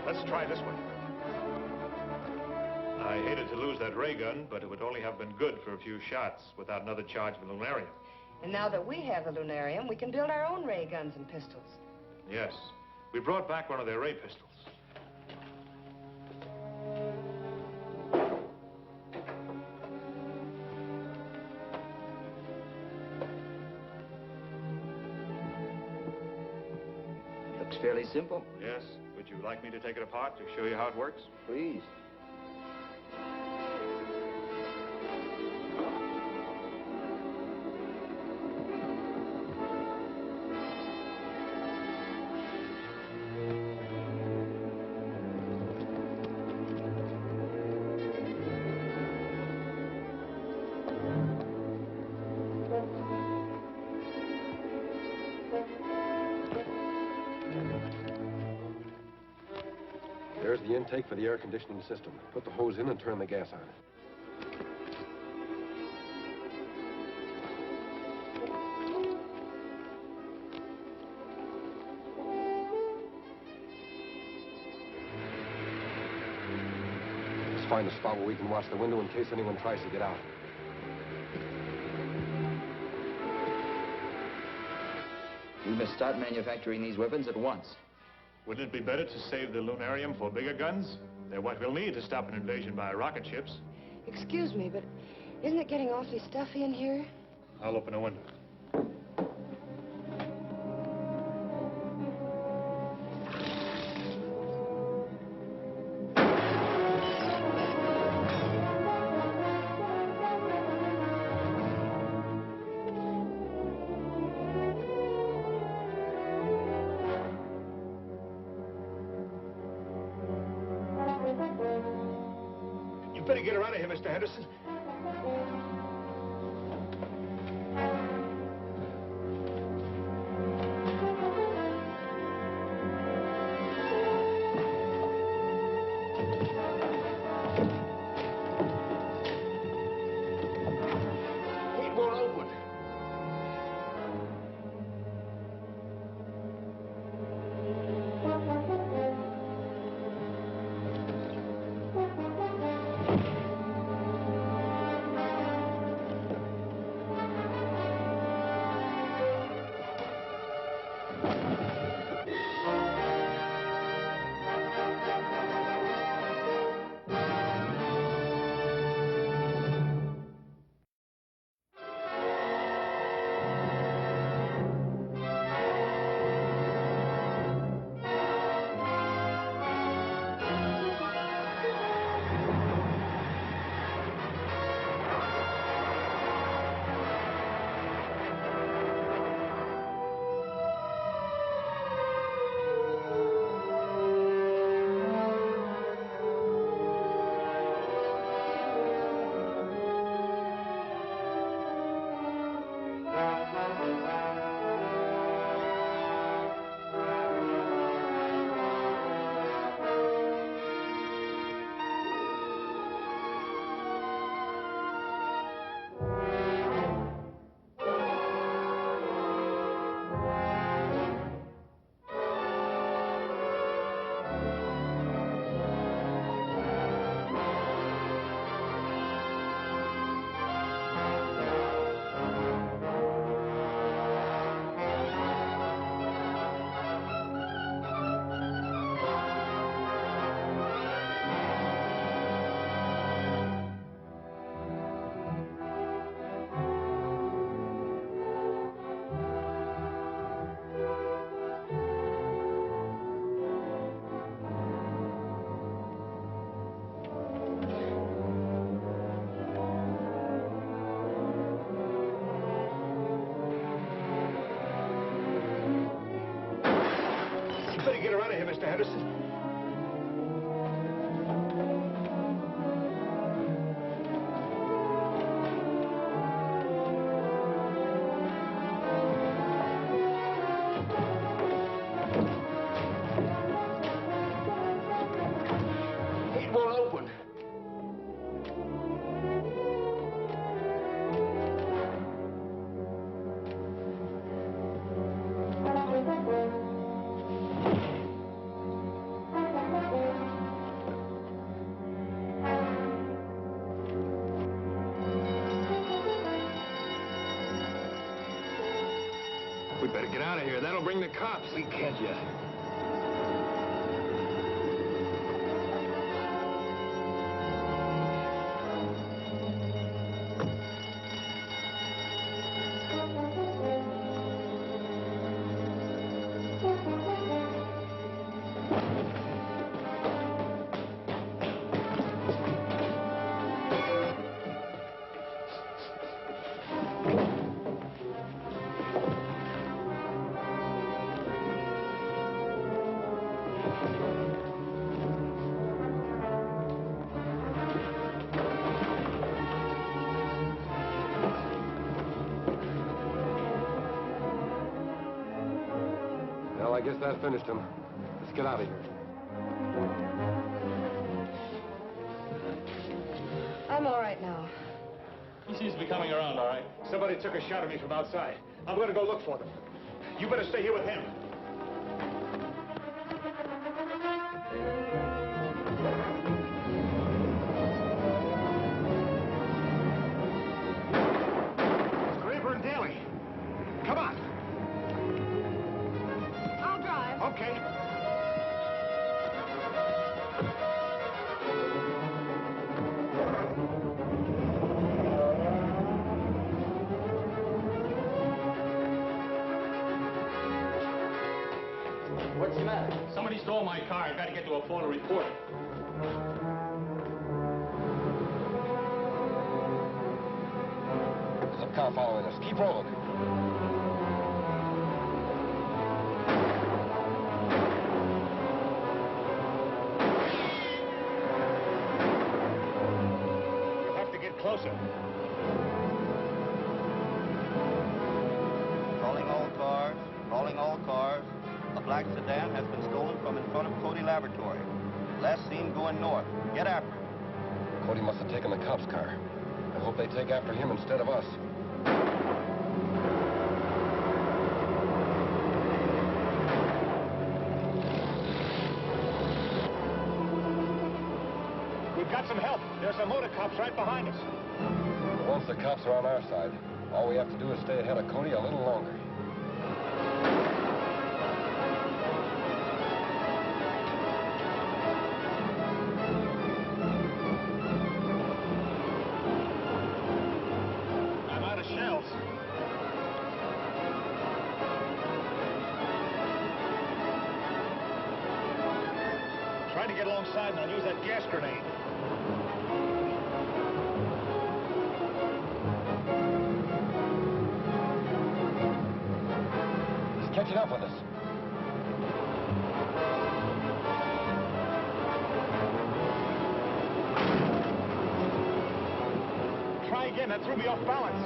Let's try this way. I hated to lose that ray gun, but it would only have been good for a few shots without another charge of lunarium.
And now that we have the lunarium, we can build our own ray guns and pistols.
Yes. We brought back one of their ray pistols.
Looks fairly simple.
Yes. Would you like me to take it apart to show you how it works?
Please.
There's the intake for the air conditioning system. Put the hose in and turn the gas on. Let's find a spot where we can watch the window in case anyone tries to get out.
We must start manufacturing these weapons at once.
Wouldn't it be better to save the lunarium for bigger guns? They're what we'll need to stop an invasion by rocket ships.
Excuse me, but isn't it getting awfully stuffy in here?
I'll open a window. You better get her out of here, Mr. Henderson. It won't open. Henderson?
It won't open.
We better get out of here. That'll bring the cops.
We can't yet. Well, I guess that finished him. Let's get out of here.
I'm all right now.
He seems to be coming around, all right. Somebody took a shot at me from outside. I'm going to go look for them. You better stay here with him. Graver and Daly. Come on.
I'll drive.
Okay.
What's the matter? Somebody stole my car. I've got to get to a phone to report it.
There's a car following us. Keep rolling.
You'll have to get closer.
Calling all cars. Calling all cars. A black sedan has been stolen from in front of Cody Laboratory. Last seen going north. Get after him.
Cody must have taken the cops' car. I hope they take after him instead of us.
We've got some help. There's some motor cops right behind us.
But once the cops are on our side, all we have to do is stay ahead of Cody a little longer.
I'm out of shells. Try to get alongside and I'll use that gas grenade.
He's catching up with us.
Try again. That threw me off balance.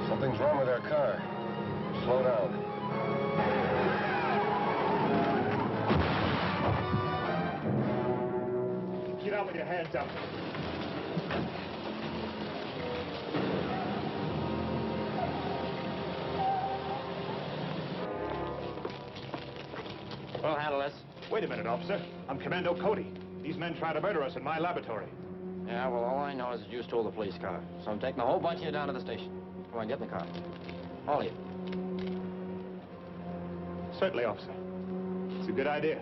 Something's wrong with our car. Slow down.
Get out with your hands up.
We'll handle this.
Wait a minute, officer. I'm Commando Cody. These men tried to murder us in my laboratory.
Yeah, well, all I know is that you stole the police car. So I'm taking a whole bunch of you down to the station. Come on, get in the car. All of you.
Certainly, officer. It's a good idea.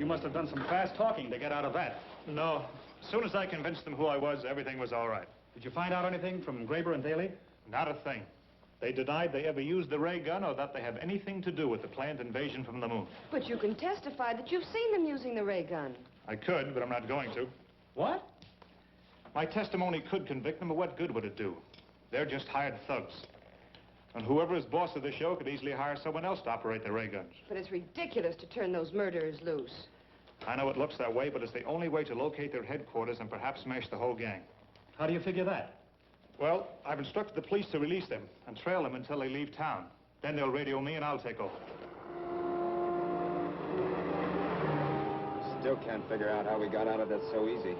must have done some fast talking to get out of that.
No. As soon as I convinced them who I was, everything was all right.
Did you find out anything from Graber and Daly?
Not a thing. They denied they ever used the ray gun or that they have anything to do with the planned invasion from the moon.
But you can testify that you've seen them using the ray gun.
I could, but I'm not going to.
What?
My testimony could convict them, but what good would it do? They're just hired thugs. And whoever is boss of the show could easily hire someone else to operate the ray guns.
But it's ridiculous to turn those murderers loose.
I know it looks that way, but it's the only way to locate their headquarters and perhaps smash the whole gang.
How do you figure that?
Well, I've instructed the police to release them and trail them until they leave town. Then they'll radio me and I'll take over.
Still can't figure out how we got out of this so easy.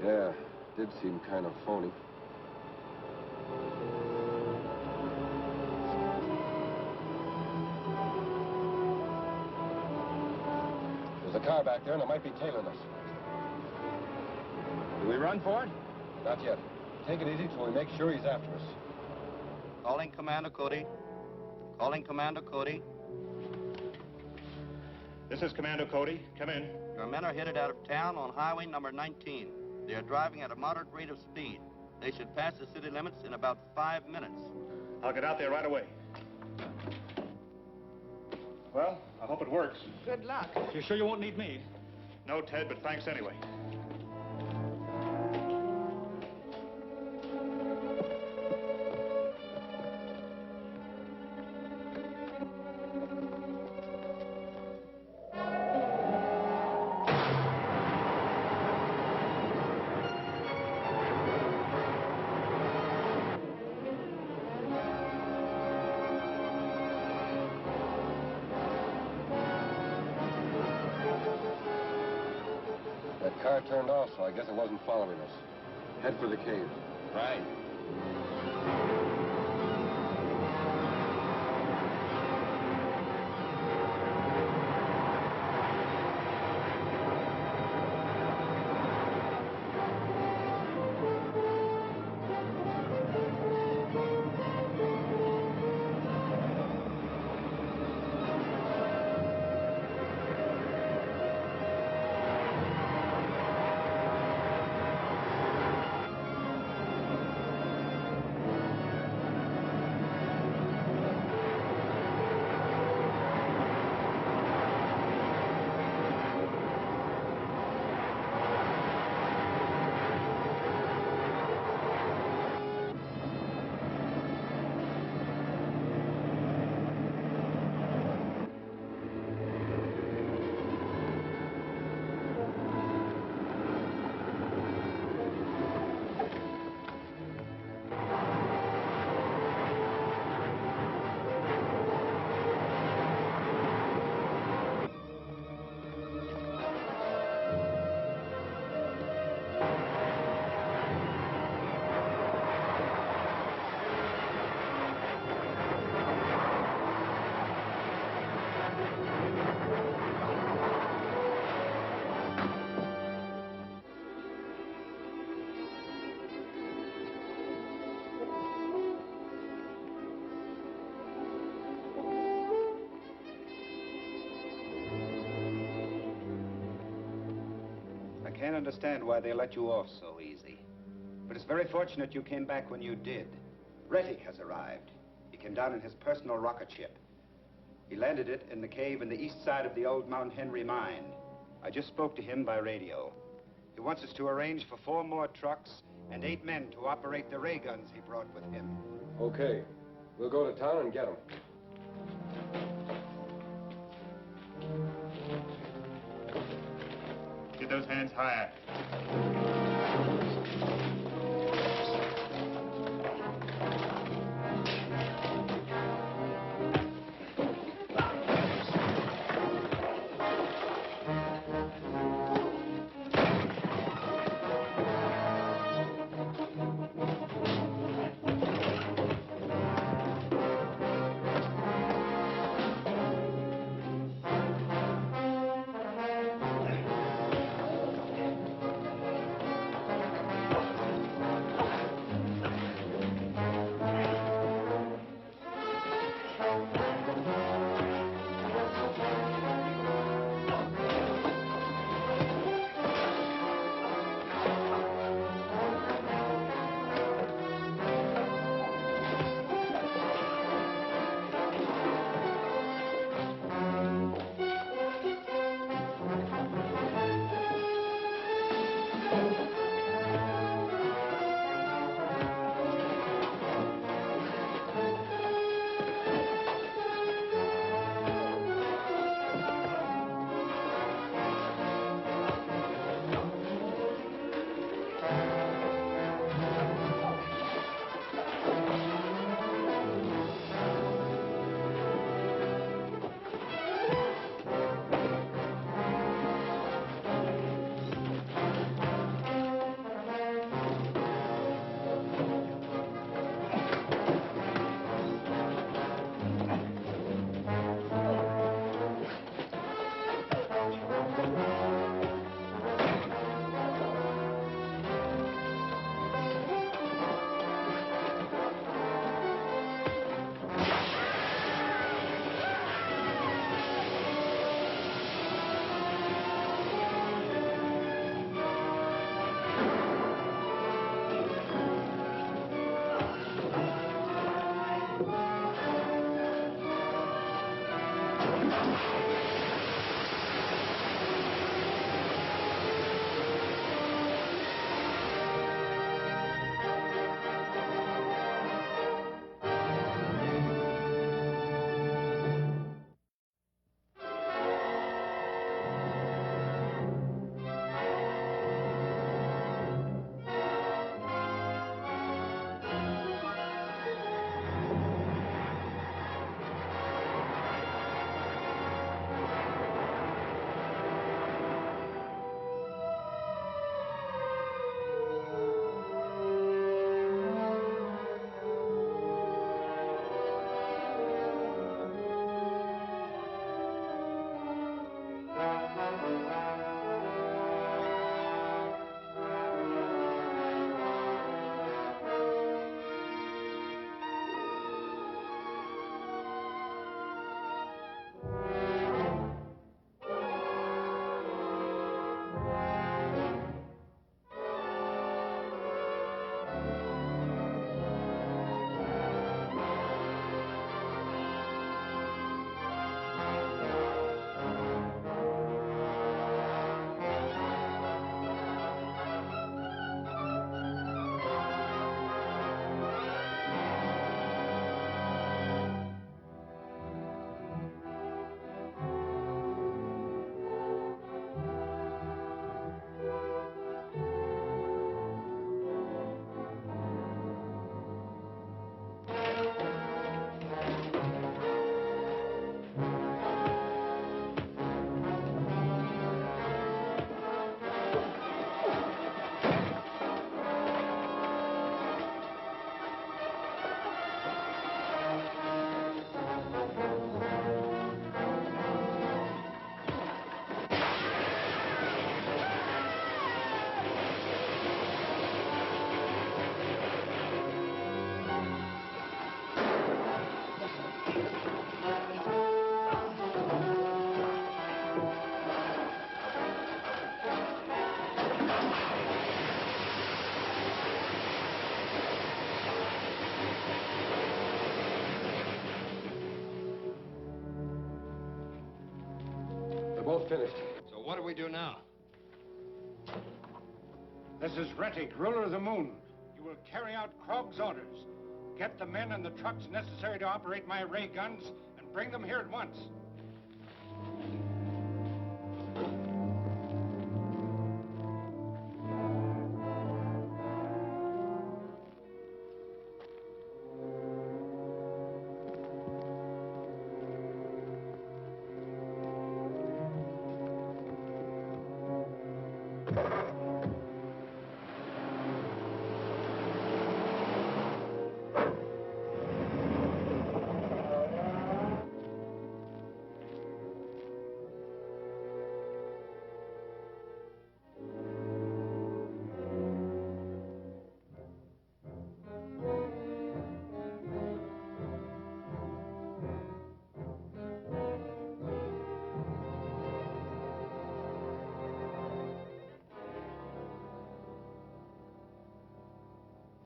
Yeah, did seem kind of phony. There's a car back there, and it might be tailing us.
Do we run for it?
Not yet. Take it easy till we make sure he's after us.
Calling Commando Cody. Calling Commando Cody.
This is Commando Cody. Come in.
Your men are headed out of town on highway number 19. They are driving at a moderate rate of speed. They should pass the city limits in about 5 minutes.
I'll get out there right away. Well, I hope it works.
Good luck.
You sure you won't need me?
No, Ted, but thanks anyway.
That car turned off, so I guess it wasn't following us. Head for the cave.
Right.
I can't understand why they let you off so easy. But it's very fortunate you came back when you did. Rettig has arrived. He came down in his personal rocket ship. He landed it in the cave in the east side of the old Mount Henry mine. I just spoke to him by radio. He wants us to arrange for 4 more trucks and 8 men to operate the ray guns he brought with him.
Okay. We'll go to town and get him.
Get those hands higher.
all finished.
So what do we do now?
This is Rettig, ruler of the moon. You will carry out Krog's orders. Get the men and the trucks necessary to operate my ray guns and bring them here at once.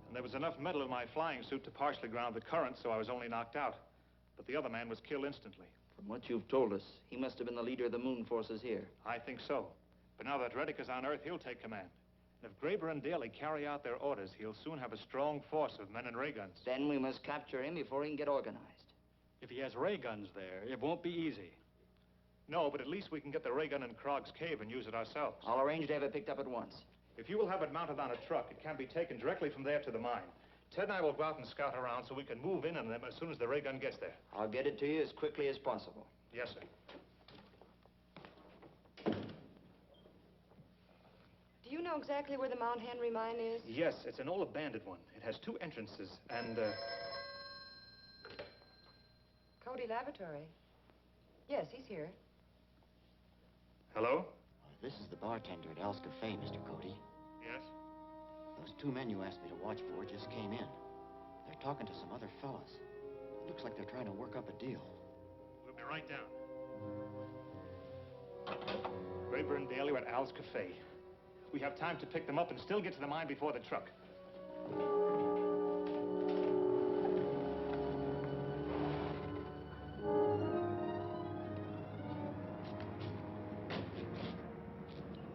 And there was enough metal in my flying suit to partially ground the current, so I was only knocked out. But the other man was killed instantly.
From what you've told us, he must have been the leader of the moon forces here.
I think so. But now that Rettig is on Earth, he'll take command. And if Graber and Daly carry out their orders, he'll soon have a strong force of men and ray guns.
Then we must capture him before he can get organized.
If he has ray guns there, it won't be easy.
No, but at least we can get the ray gun in Krog's cave and use it ourselves.
I'll arrange to have it picked up at once.
If you will have it mounted on a truck, it can be taken directly from there to the mine. Ted and I will go out and scout around so we can move in on them as soon as the ray gun gets there.
I'll get it to you as quickly as possible.
Yes, sir.
Do you know exactly where the Mount Henry mine is?
Yes, it's an old abandoned one. It has 2 entrances, and,
Cody Laboratory. Yes, he's here.
Hello?
This is the bartender at Al's Cafe, Mr. Cody.
Yes?
Those 2 men you asked me to watch for just came in. They're talking to some other fellas. It looks like they're trying to work up a deal.
We'll be right down. Graber and Daly are at Al's Cafe. We have time to pick them up and still get to the mine before the truck.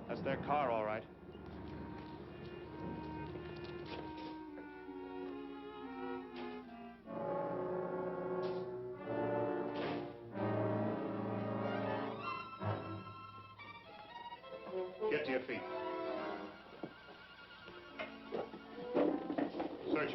That's their car, all right. Get to your feet. Search.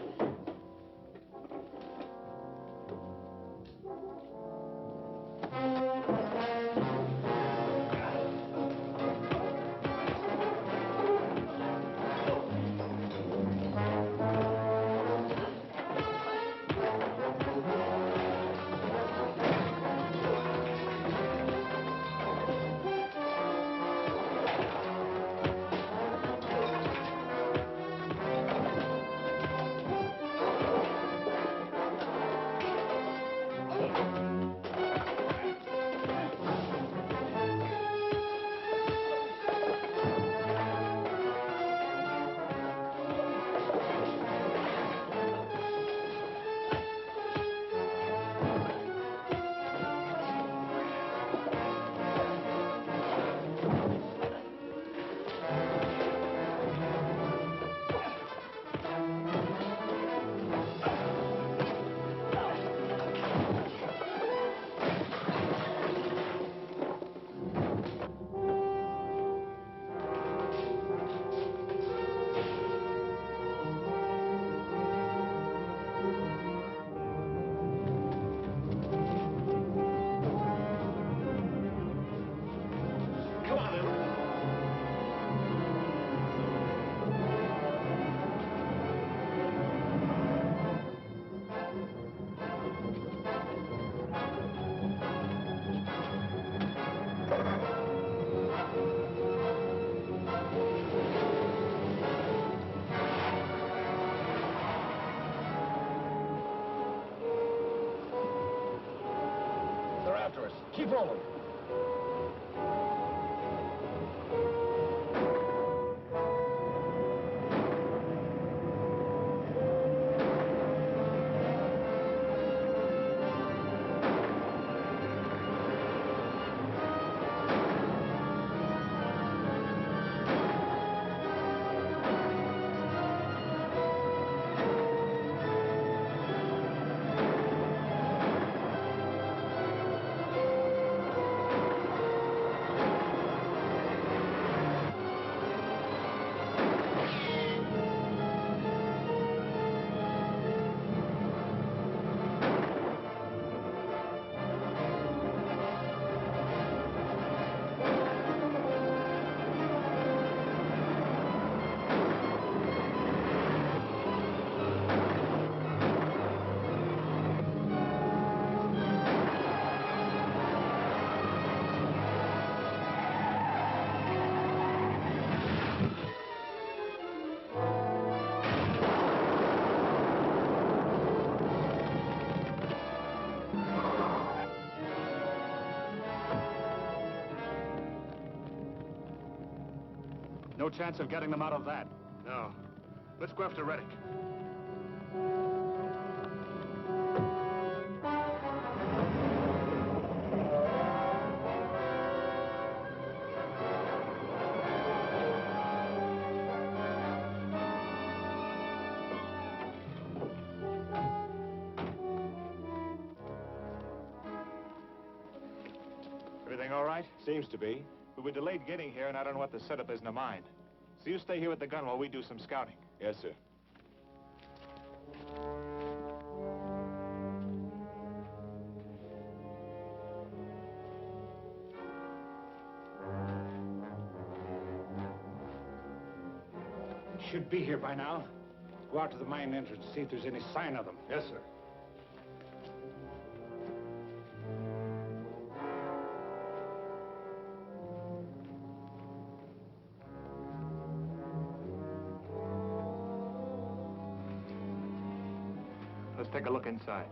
Keep rolling.
No chance of getting them out of that.
No. Let's go after Reddick. Everything all right?
Seems to be.
We were delayed getting here, and I don't know what the setup is in the mine. So you stay here with the gun while we do some scouting.
Yes, sir.
Should be here by now. Go out to the mine entrance, see if there's any sign of them.
Yes, sir.
Let's take a look inside.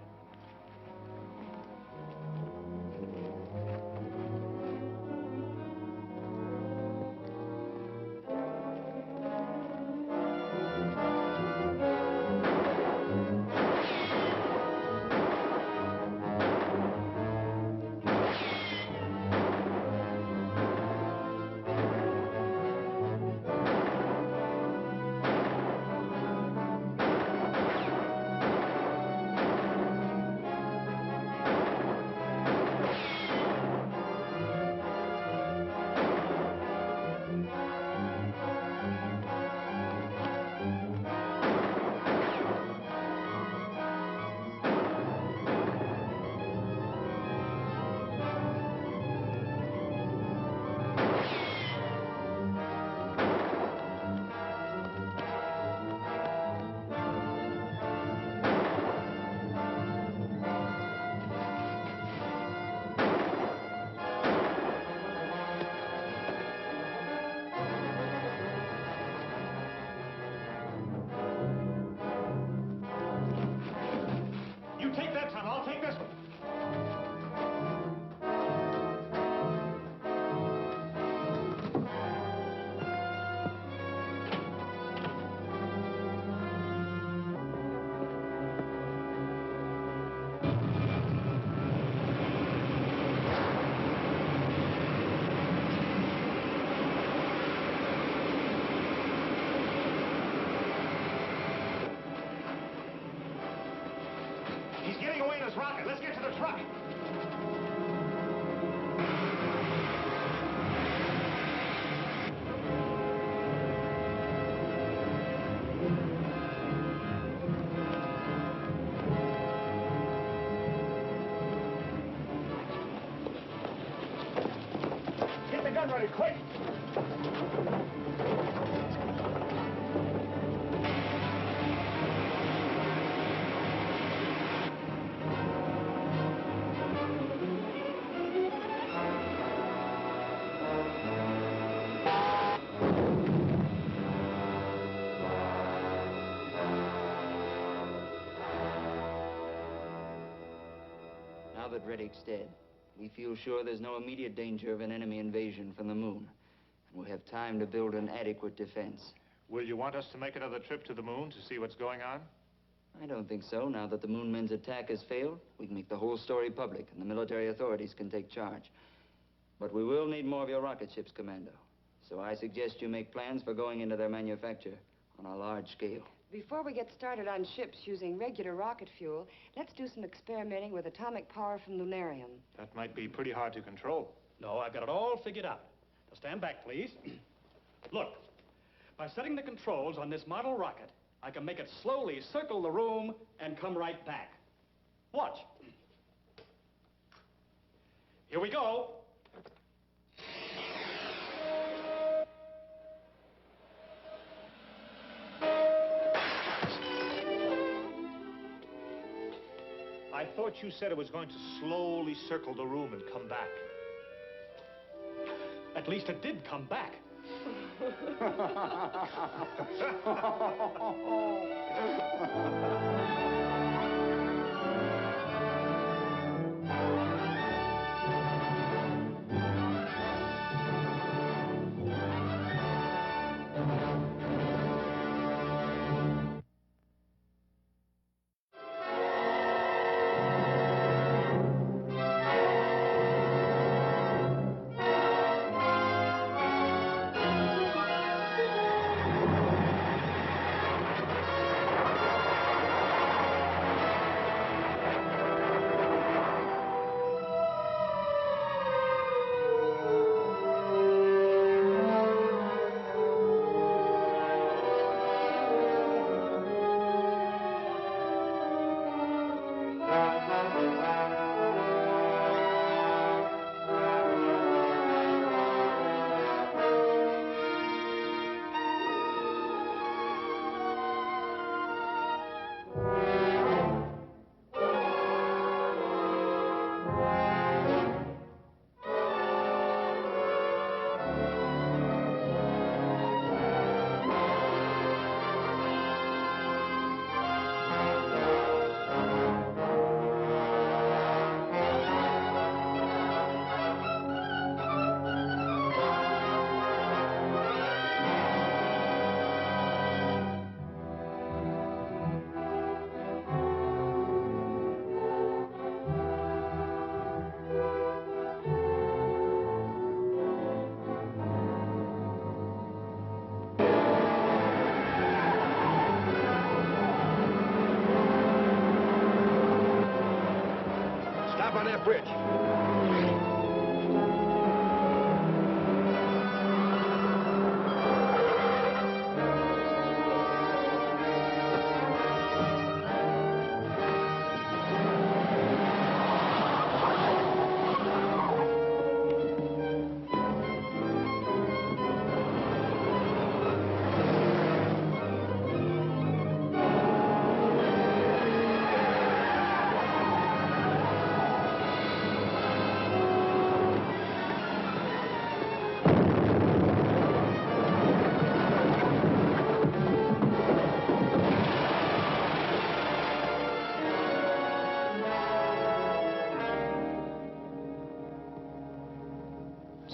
You take that tunnel, I'll take this one. He's getting away in his rocket. Let's get to the truck. Get the gun ready, quick!
Now that Reddick's dead, we feel sure there's no immediate danger of an enemy invasion from the moon. And we'll have time to build an adequate defense.
Will you want us to make another trip to the moon to see what's going on?
I don't think so. Now that the Moonmen's attack has failed, we can make the whole story public, and the military authorities can take charge. But we will need more of your rocket ships, Commando. So I suggest you make plans for going into their manufacture on a large scale.
Before we get started on ships using regular rocket fuel, let's do some experimenting with atomic power from lunarium.
That might be pretty hard to control.
No, I've got it all figured out. Now stand back, please. Look, by setting the controls on this model rocket, I can make it slowly circle the room and come right back. Watch. Here we go.
I thought you said it was going to slowly circle the room and come back.
At least it did come back.
that bridge.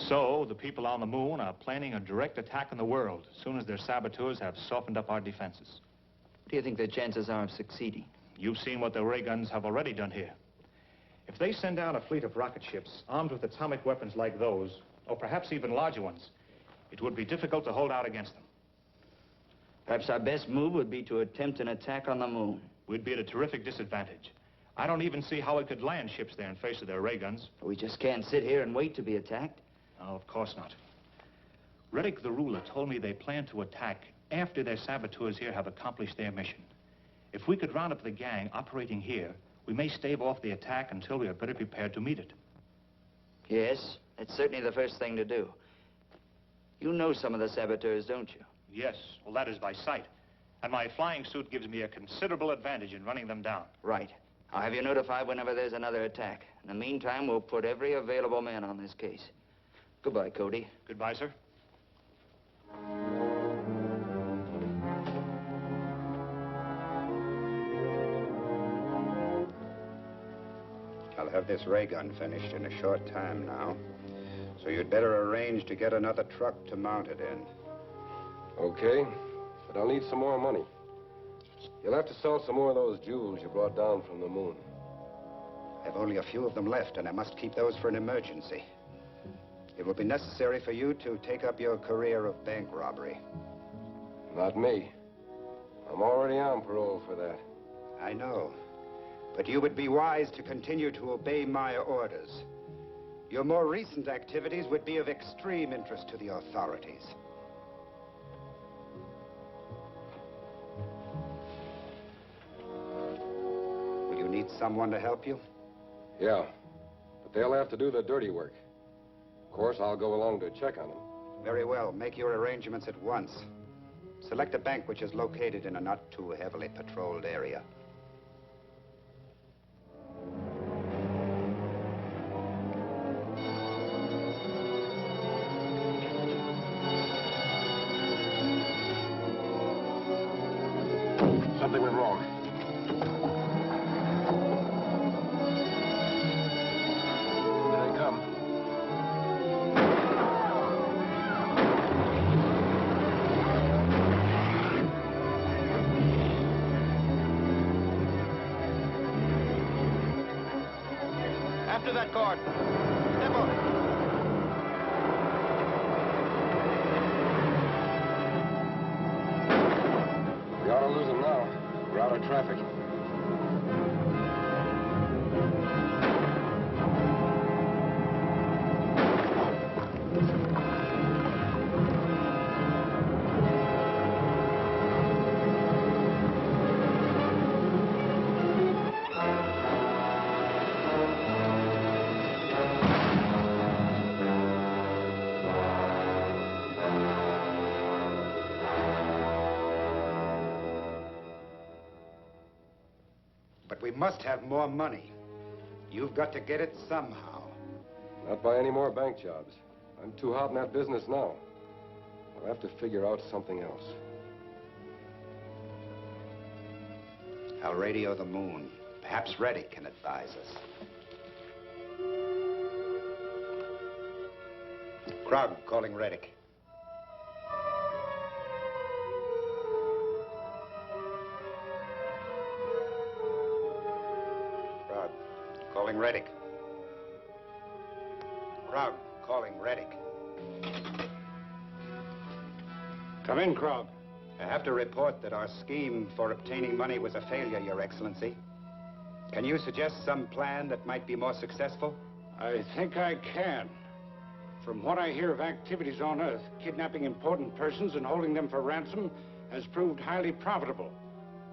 So, the people on the moon are planning a direct attack on the world as soon as their saboteurs have softened up our defenses.
What do you think the chances are of succeeding?
You've seen what the ray guns have already done here. If they send out a fleet of rocket ships armed with atomic weapons like those, or perhaps even larger ones, it would be difficult to hold out against them.
Perhaps our best move would be to attempt an attack on the moon.
We'd be at a terrific disadvantage. I don't even see how we could land ships there in face of their ray guns.
We just can't sit here and wait to be attacked.
No, of course not. Reddick the ruler told me they plan to attack after their saboteurs here have accomplished their mission. If we could round up the gang operating here, we may stave off the attack until we are better prepared to meet it.
Yes, that's certainly the first thing to do. You know some of the saboteurs, don't you?
Yes, well, that is by sight. And my flying suit gives me a considerable advantage in running them down.
Right. I'll have you notified whenever there's another attack. In the meantime, we'll put every available man on this case. Goodbye, Cody.
Goodbye, sir.
I'll have this ray gun finished in a short time now. So you'd better arrange to get another truck to mount it in.
Okay, but I'll need some more money. You'll have to sell some more of those jewels you brought down from the moon.
I've only a few of them left, and I must keep those for an emergency. It will be necessary for you to take up your career of bank robbery.
Not me. I'm already on parole for that.
I know. But you would be wise to continue to obey my orders. Your more recent activities would be of extreme interest to the authorities. Will you need someone to help you?
Yeah, but they'll have to do the dirty work. Of course, I'll go along to check on them.
Very well. Make your arrangements at once. Select a bank which is located in a not too heavily patrolled area.
Something went wrong. Here they come.
After that cord. Step on it.
We ought to lose them now. We're out of traffic.
But we must have more money. You've got to get it somehow.
Not by any more bank jobs. I'm too hot in that business now. We'll have to figure out something else.
I'll radio the moon. Perhaps Reddick can advise us. Krog calling Reddick. Krog calling Reddick. Krog calling Reddick.
Come in, Krog.
I have to report that our scheme for obtaining money was a failure, Your Excellency. Can you suggest some plan that might be more successful?
I think I can. From what I hear of activities on Earth, kidnapping important persons and holding them for ransom has proved highly profitable.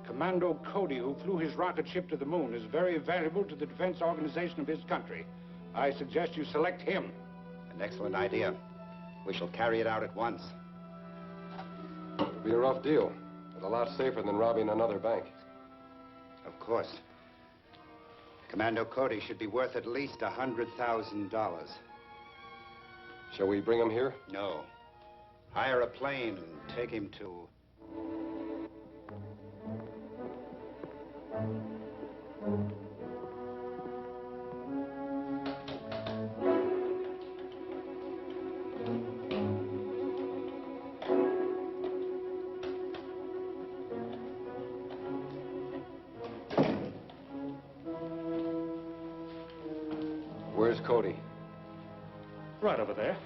Commando Cody, who flew his rocket ship to the moon, is very valuable to the defense organization of his country. I suggest you select him.
An excellent idea. We shall carry it out at once.
It'll be a rough deal, but a lot safer than robbing another bank.
Of course. Commando Cody should be worth at least $100,000.
Shall we bring him here?
No. Hire a plane and take him to...
Where's Cody?
Right over there.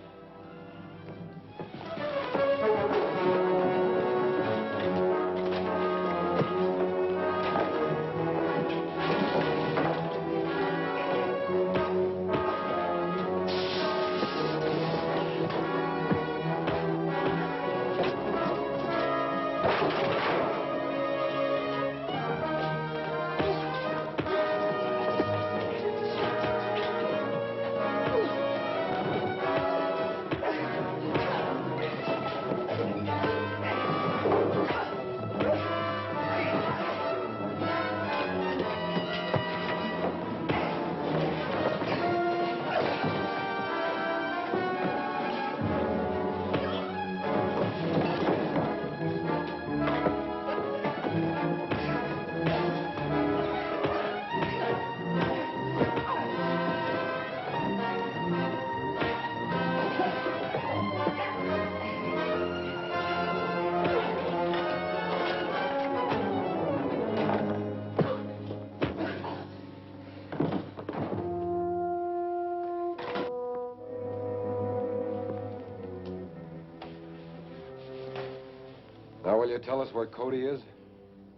Now, will you tell us where Cody is?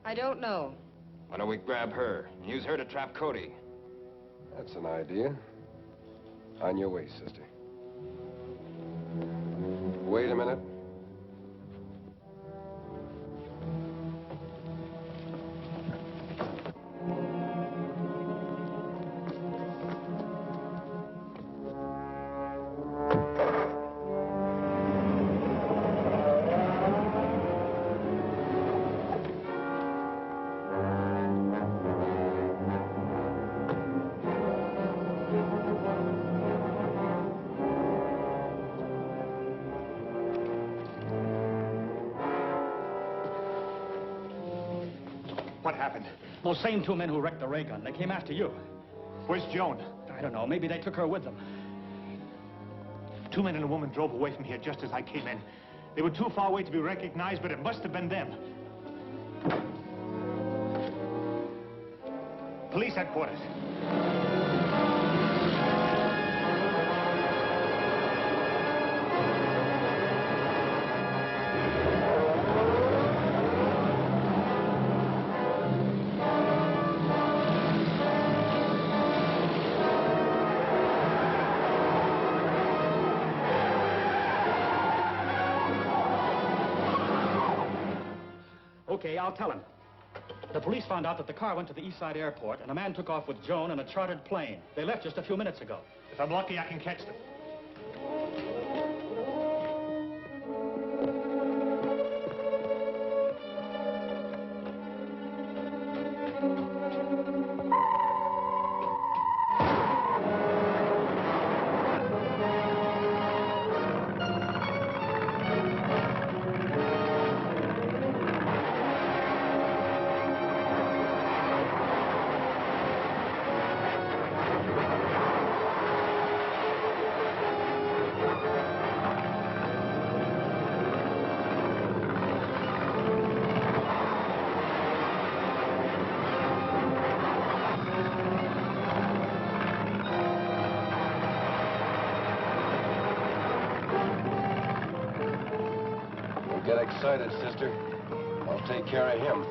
I don't know.
Why don't we grab her and use her to trap Cody?
That's an idea. On your way, sister. Wait a minute.
What happened?
Those same two men who wrecked the ray gun, they came after you.
Where's Joan?
I don't know. Maybe they took her with them.
Two men and a woman drove away from here just as I came in. They were too far away to be recognized, but it must have been them. Police headquarters.
Okay, I'll tell him. The police found out that the car went to the East Side Airport, and a man took off with Joan in a chartered plane. They left just a few minutes ago.
If I'm lucky, I can catch them.
Get excited, sister. I'll take care of him.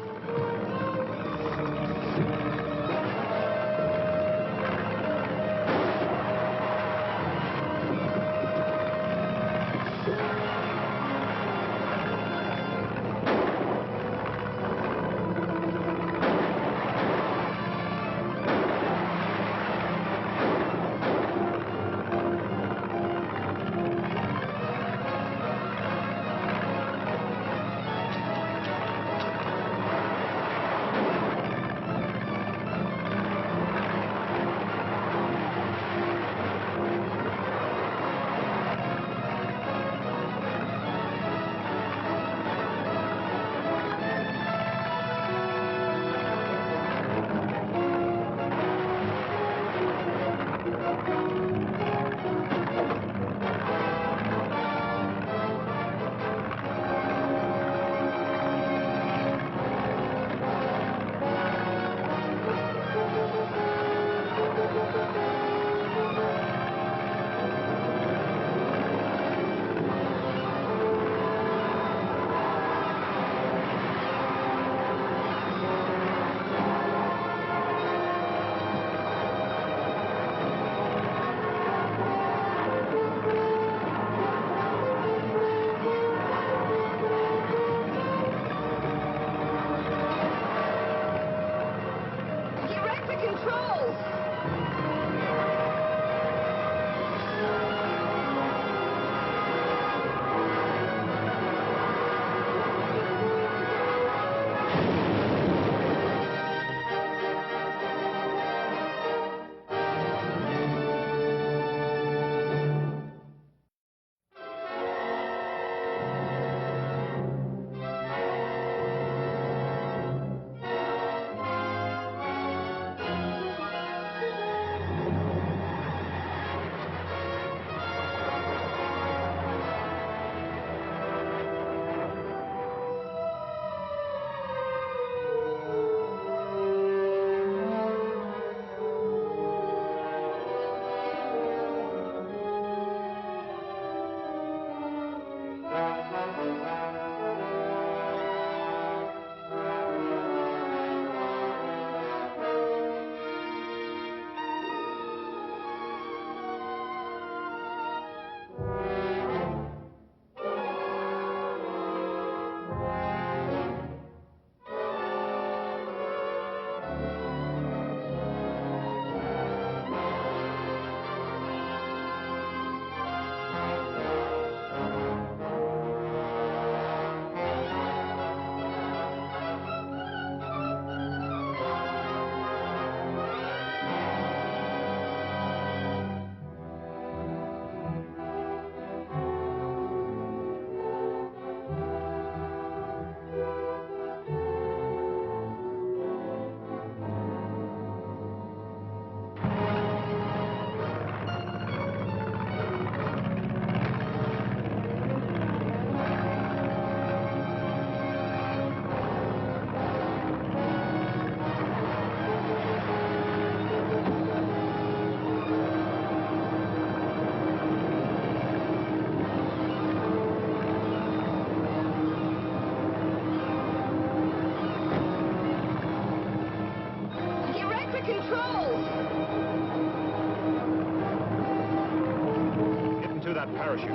parachute.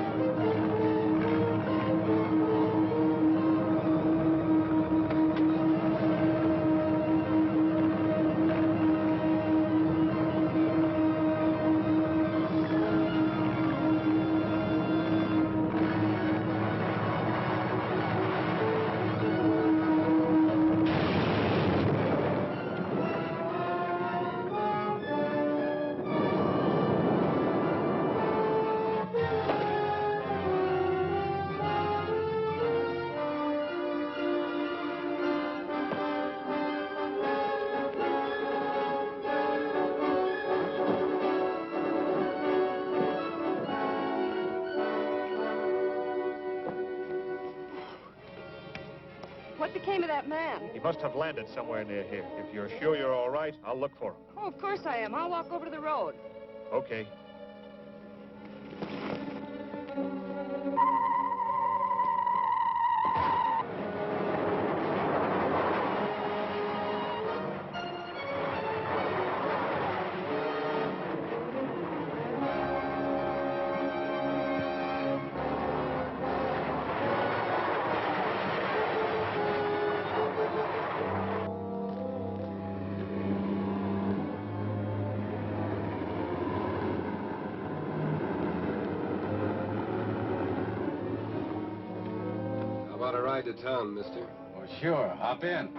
What became of that man?
He must have landed somewhere near here. If you're sure you're all right, I'll look for him.
Oh, of course I am. I'll walk over to the road.
Okay.
How about a ride to town, mister?
Well, sure. Hop in.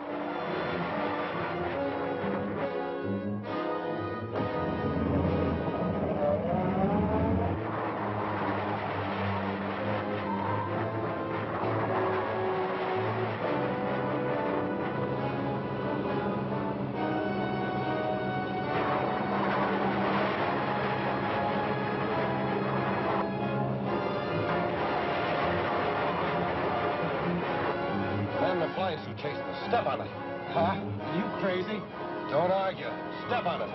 Man, the flying suit chasing us. Step on it. Huh? Are you crazy? Don't argue. Step on it.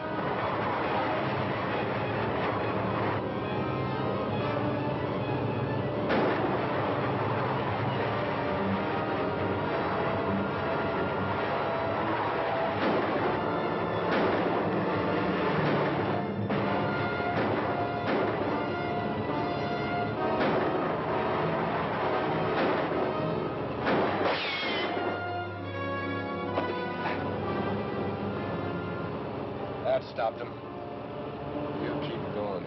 That stopped him.
You keep going.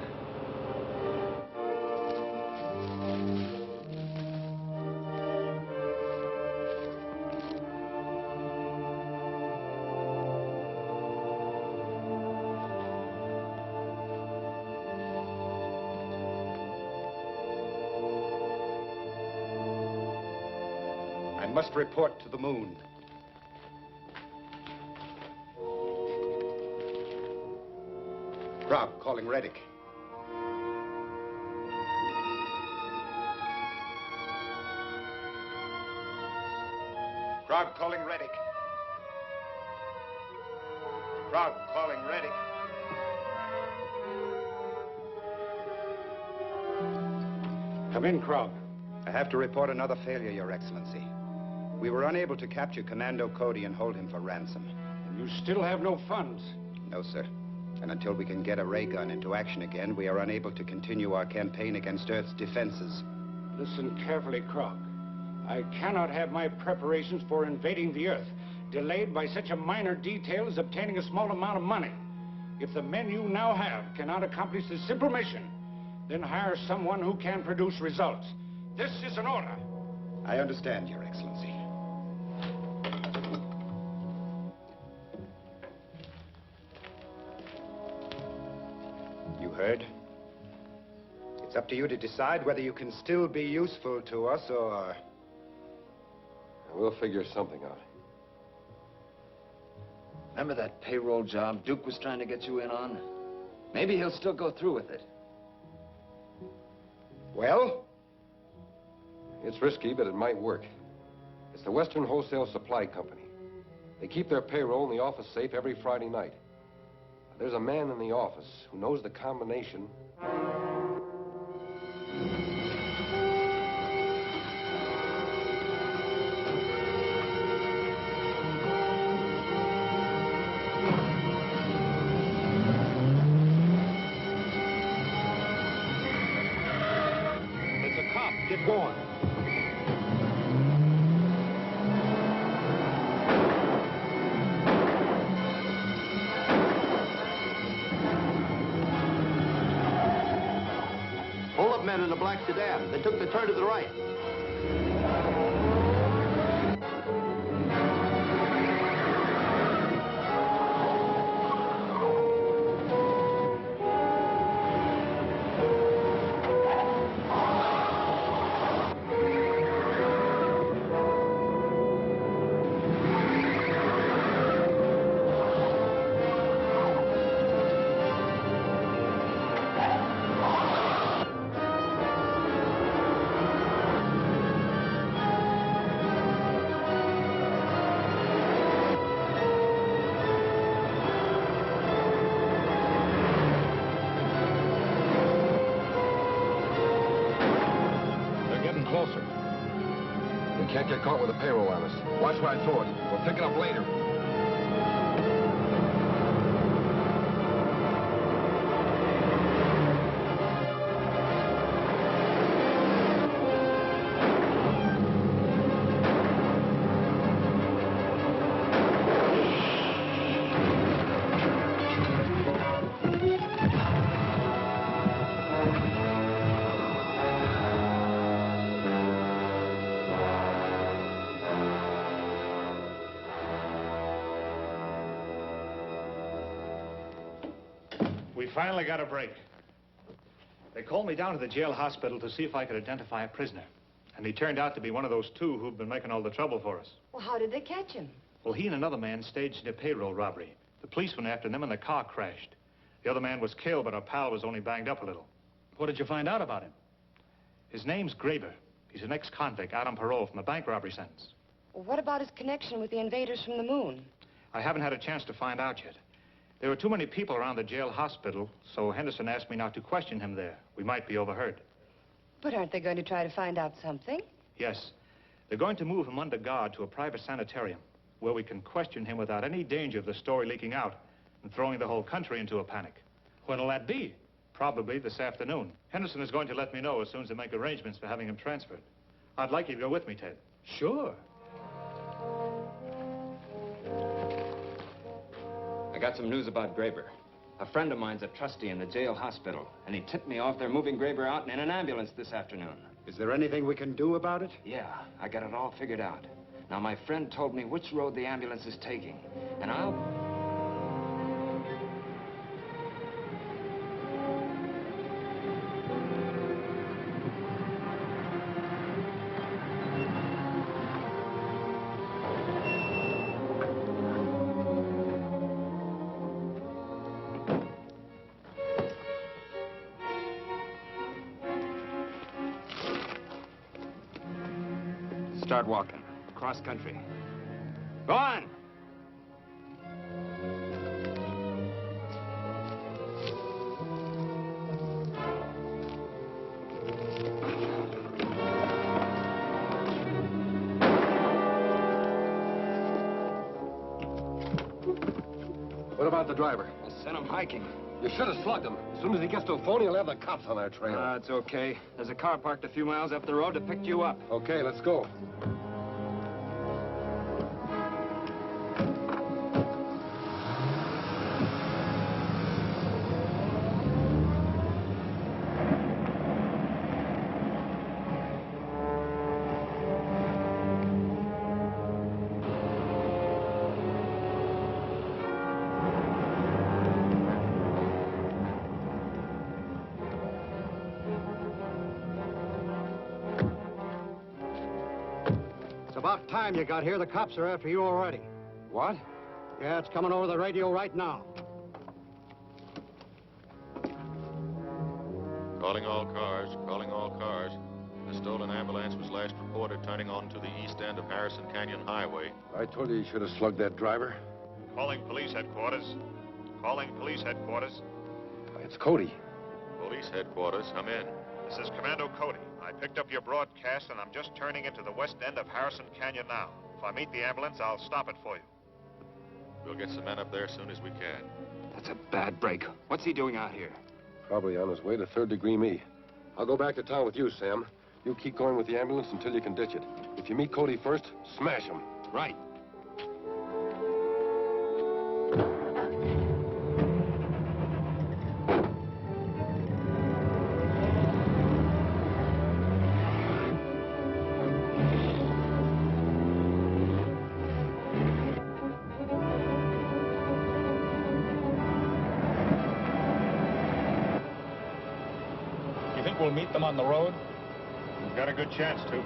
I must report to the moon. Rob, calling Reddick. Grog calling Reddick. Grog calling Reddick.
Come in, Krog.
I have to report another failure, Your Excellency. We were unable to capture Commando Cody and hold him for ransom.
And you still have no funds?
No, sir. And until we can get a ray gun into action again, we are unable to continue our campaign against Earth's defenses.
Listen carefully, Krog. I cannot have my preparations for invading the Earth delayed by such a minor detail as obtaining a small amount of money. If the men you now have cannot accomplish this simple mission, then hire someone who can produce results. This is an order.
I understand, Your Excellency. You heard? It's up to you to decide whether you can still be useful to us or...
We'll figure something out.
Remember that payroll job Duke was trying to get you in on? Maybe he'll still go through with it.
Well?
It's risky, but it might work. It's the Western Wholesale Supply Company. They keep their payroll in the office safe every Friday night. There's a man in the office who knows the combination.
men in a black sedan. They took the turn to the right.
Closer. We can't get caught with a payroll on us. Watch where I throw it. We'll pick it up later.
We finally got a break. They called me down to the jail hospital to see if I could identify a prisoner. And he turned out to be one of those two who've been making all the trouble for us.
Well, how did they catch him?
Well, he and another man staged a payroll robbery. The police went after them and the car crashed. The other man was killed, but our pal was only banged up a little.
What did you find out about him?
His name's Graber. He's an ex-convict out on parole from a bank robbery sentence.
Well, what about his connection with the invaders from the moon?
I haven't had a chance to find out yet. There were too many people around the jail hospital, so Henderson asked me not to question him there. We might be overheard.
But aren't they going to try to find out something?
Yes. They're going to move him under guard to a private sanitarium where we can question him without any danger of the story leaking out and throwing the whole country into a panic.
When'll that be?
Probably this afternoon. Henderson is going to let me know as soon as they make arrangements for having him transferred. I'd like you to go with me, Ted.
Sure.
I got some news about Graber. A friend of mine's a trustee in the jail hospital, and he tipped me off they're moving Graber out in an ambulance this afternoon.
Is there anything we can do about it?
Yeah, I got it all figured out. Now, my friend told me which road the ambulance is taking, and I'll... Start walking. Cross country. Go on!
What about the driver?
I sent him hiking.
You should have slugged him. As soon as he gets to the phone, he'll have the cops on our trail.
It's okay. There's a car parked a few miles up the road to pick you up.
Okay, let's go.
About time you got here. The cops are after you already.
What?
Yeah, it's coming over the radio right now.
Calling all cars, calling all cars. A stolen ambulance was last reported turning onto the east end of Harrison Canyon Highway.
I told you should have slugged that driver.
Calling police headquarters. Calling police headquarters.
It's Cody.
Police headquarters, come in. This is Commando Cody. I picked up your broadcast, and I'm just turning into the west end of Harrison Canyon now. If I meet the ambulance, I'll stop it for you. We'll get some men up there as soon as we can.
That's a bad break. What's he doing out here?
Probably on his way to third degree me. I'll go back to town with you, Sam. You keep going with the ambulance until you can ditch it. If you meet Cody first, smash him.
Right.
we'll meet them on the road?
We've got a good chance to.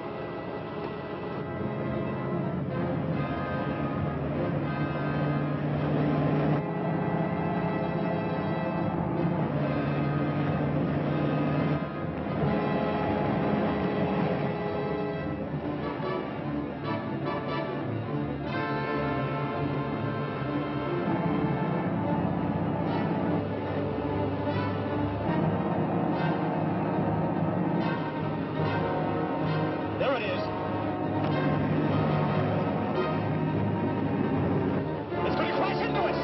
There it is. It's going to crash into us.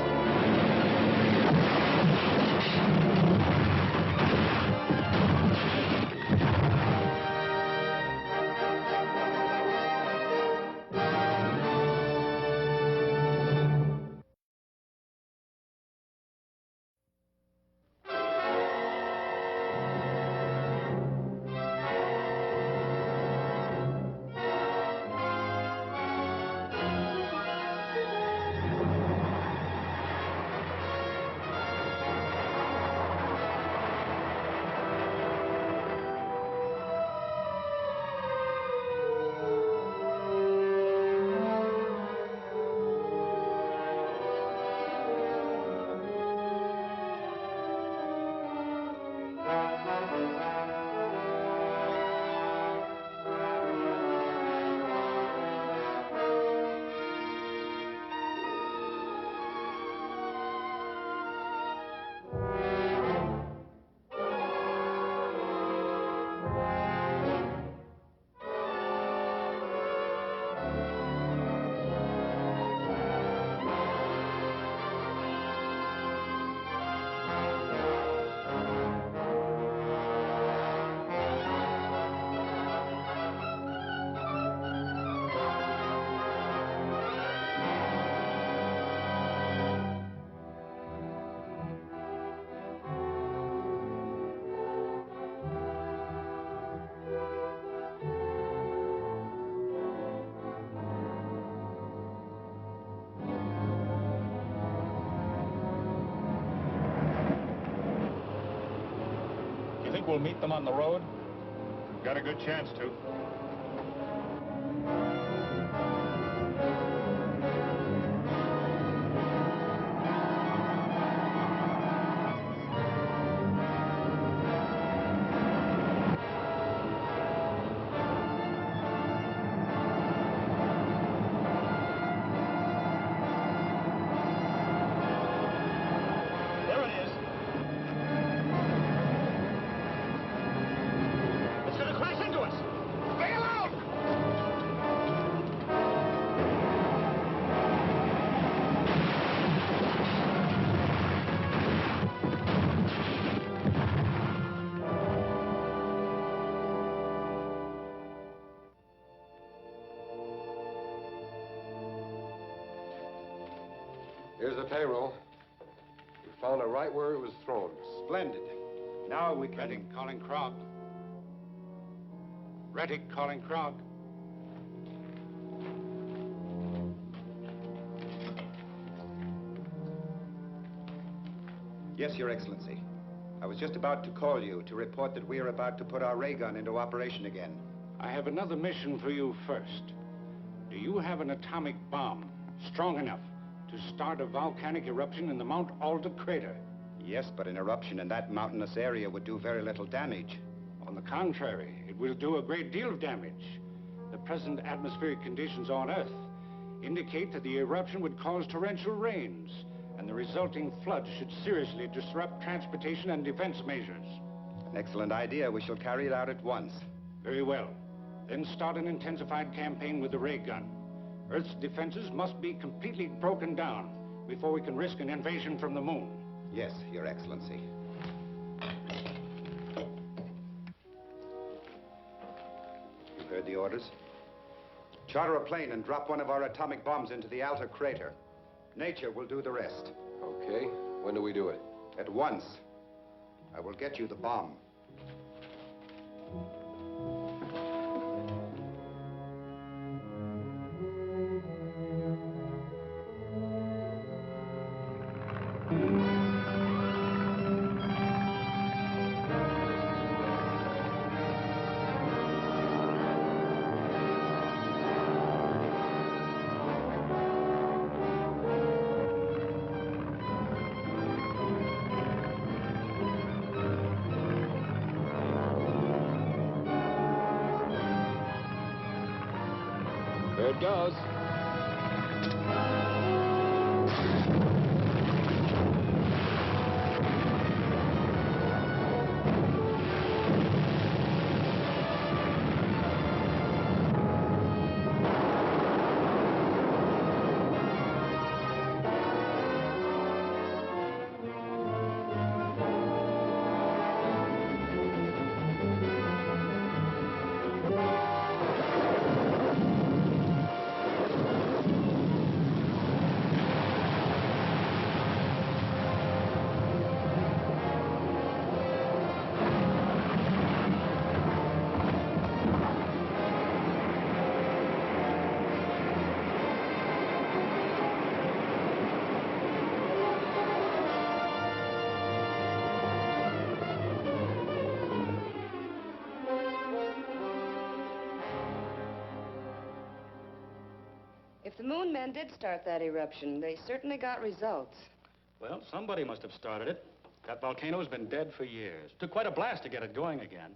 You think we'll meet them on the road?
We've got a good chance to.
There it is. It's going to crash into us. Stay alone!
Here's the payroll. We found it right where it was thrown.
Splendid. Now we can...
Reddick calling Krog. Reddick calling Krog.
Yes, Your Excellency. I was just about to call you to report that we are about to put our ray gun into operation again.
I have another mission for you first. Do you have an atomic bomb strong enough to start a volcanic eruption in the Mount Alta crater?
Yes, but an eruption in that mountainous area would do very little damage.
On the contrary, it will do a great deal of damage. The present atmospheric conditions on Earth indicate that the eruption would cause torrential rains, and the resulting flood should seriously disrupt transportation and defense measures.
An excellent idea. We shall carry it out at once.
Very well. Then start an intensified campaign with the ray gun. Earth's defenses must be completely broken down before we can risk an invasion from the moon.
Yes, Your Excellency. You heard the orders? Charter a plane and drop one of our atomic bombs into the Alta crater. Nature will do the rest.
Okay. When do we do it?
At once. I will get you the bomb.
goes.
If the moon men did start that eruption, they certainly got results.
Well, somebody must have started it. That volcano's been dead for years. Took quite a blast to get it going again.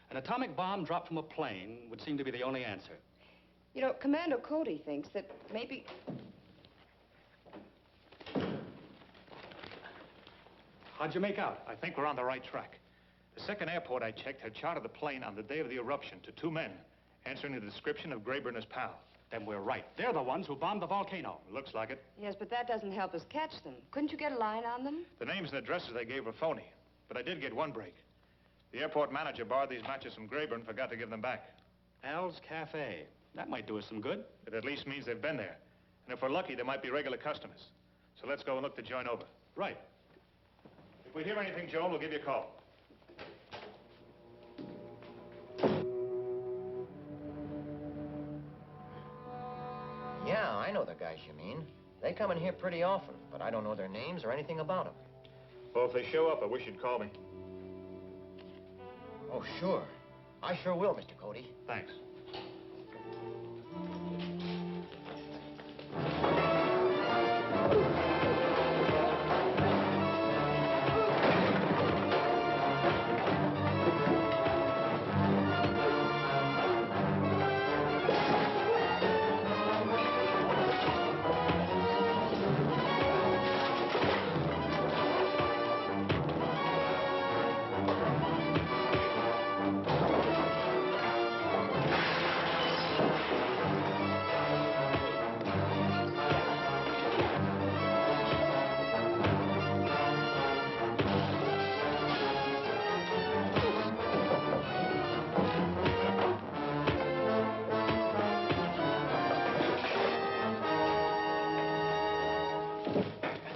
An atomic bomb dropped from a plane would seem to be the only answer.
You know, Commando Cody thinks that maybe...
How'd you make out?
I think we're on the right track. The second airport I checked had chartered the plane on the day of the eruption to 2 men, answering the description of Graber and his pal.
Then we're right. They're the ones who bombed the volcano.
Looks like it.
Yes, but that doesn't help us catch them. Couldn't you get a line on them?
The names and addresses they gave were phony, but I did get one break. The airport manager borrowed these matches from Graber and forgot to give them back.
Al's Cafe. That might do us some good.
It at least means they've been there. And if we're lucky, they might be regular customers. So let's go and look the joint over.
Right.
If we hear anything, Joel, we'll give you a call.
Yeah, I know the guys you mean. They come in here pretty often, but I don't know their names or anything about them.
Well, if they show up, I wish you'd call me.
Oh, sure. I sure will, Mr. Cody.
Thanks.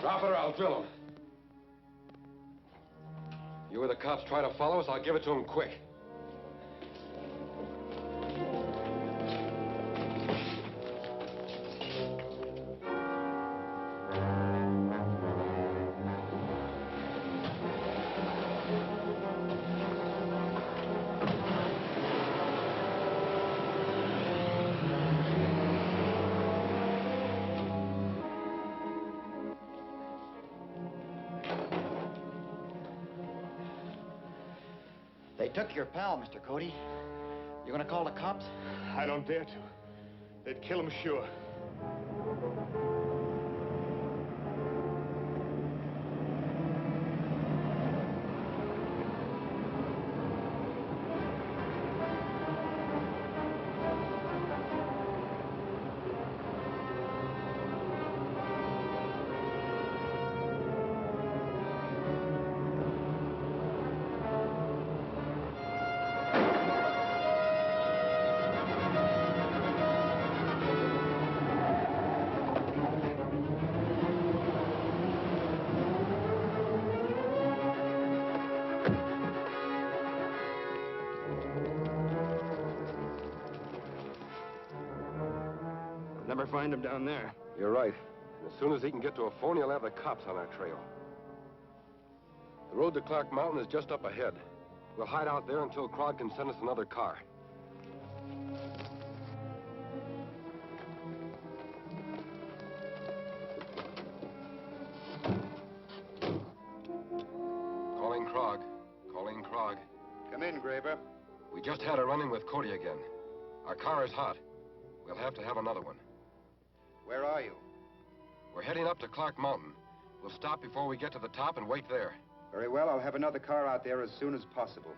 Drop it or I'll drill him. You or the cops try to follow us, I'll give it to him quick.
They took your pal, Mr. Cody. You gonna call the cops?
I don't dare to. They'd kill him sure.
Never find him down there.
You're right. As soon as he can get to a phone, he'll have the cops on our trail. The road to Clark Mountain is just up ahead. We'll hide out there until Krog can send us another car. Calling Krog. Calling Krog.
Come in, Graber.
We just had a run-in with Cody again. Our car is hot. We'll have to have another one.
Where are you?
We're heading up to Clark Mountain. We'll stop before we get to the top and wait there.
Very well, I'll have another car out there as soon as possible.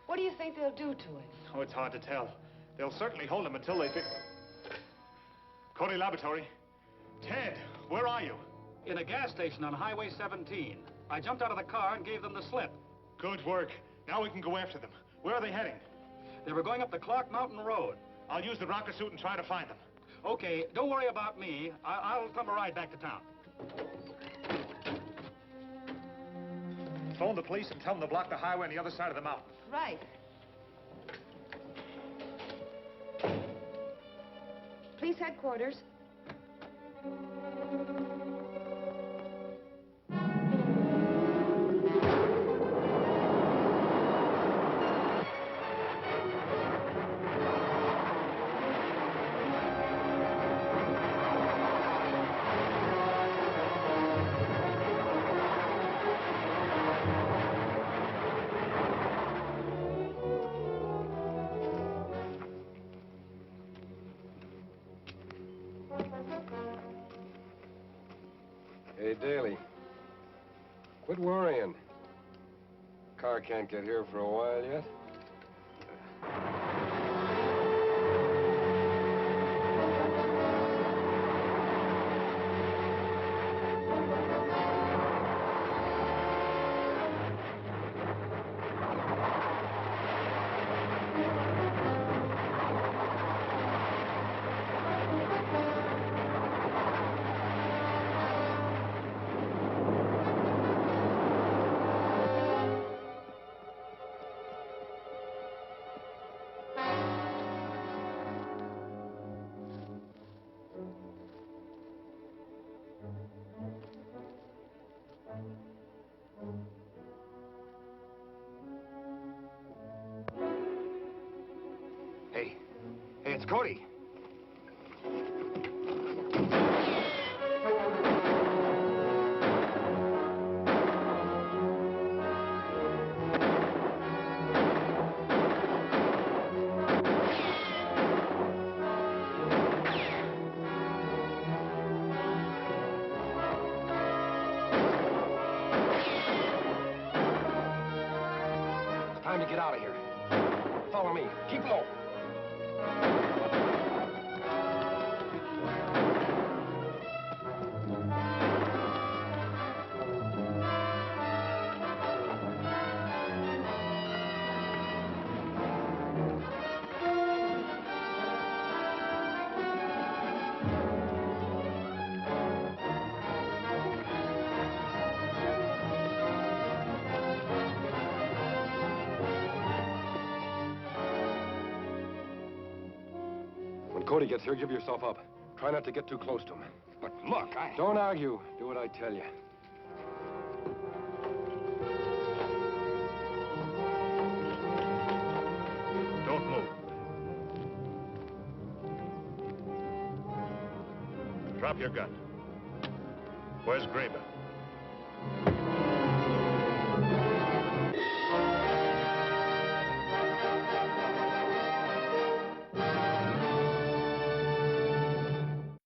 What do you think they'll do to it?
Oh, it's hard to tell. They'll certainly hold him until they fix... Cody Laboratory. Ted, where are you?
In a gas station on Highway 17. I jumped out of the car and gave them the slip.
Good work. Now we can go after them. Where are they heading?
They were going up the Clark Mountain Road.
I'll use the rocket suit and try to find them.
Okay, don't worry about me. I'll come a ride back to town.
Phone the police and tell them to block the highway on the other side of the mountain.
Right. Police headquarters.
Hey, Daly. Quit worrying. Car can't get here for a while yet.
Hey, it's Cody.
It's time to get out of here. Follow me. Keep low. When Cody gets here, give yourself up. Try not to get too close to him.
But look,
Don't argue. Do what I tell you.
Don't move. Drop your gun. Where's Graber?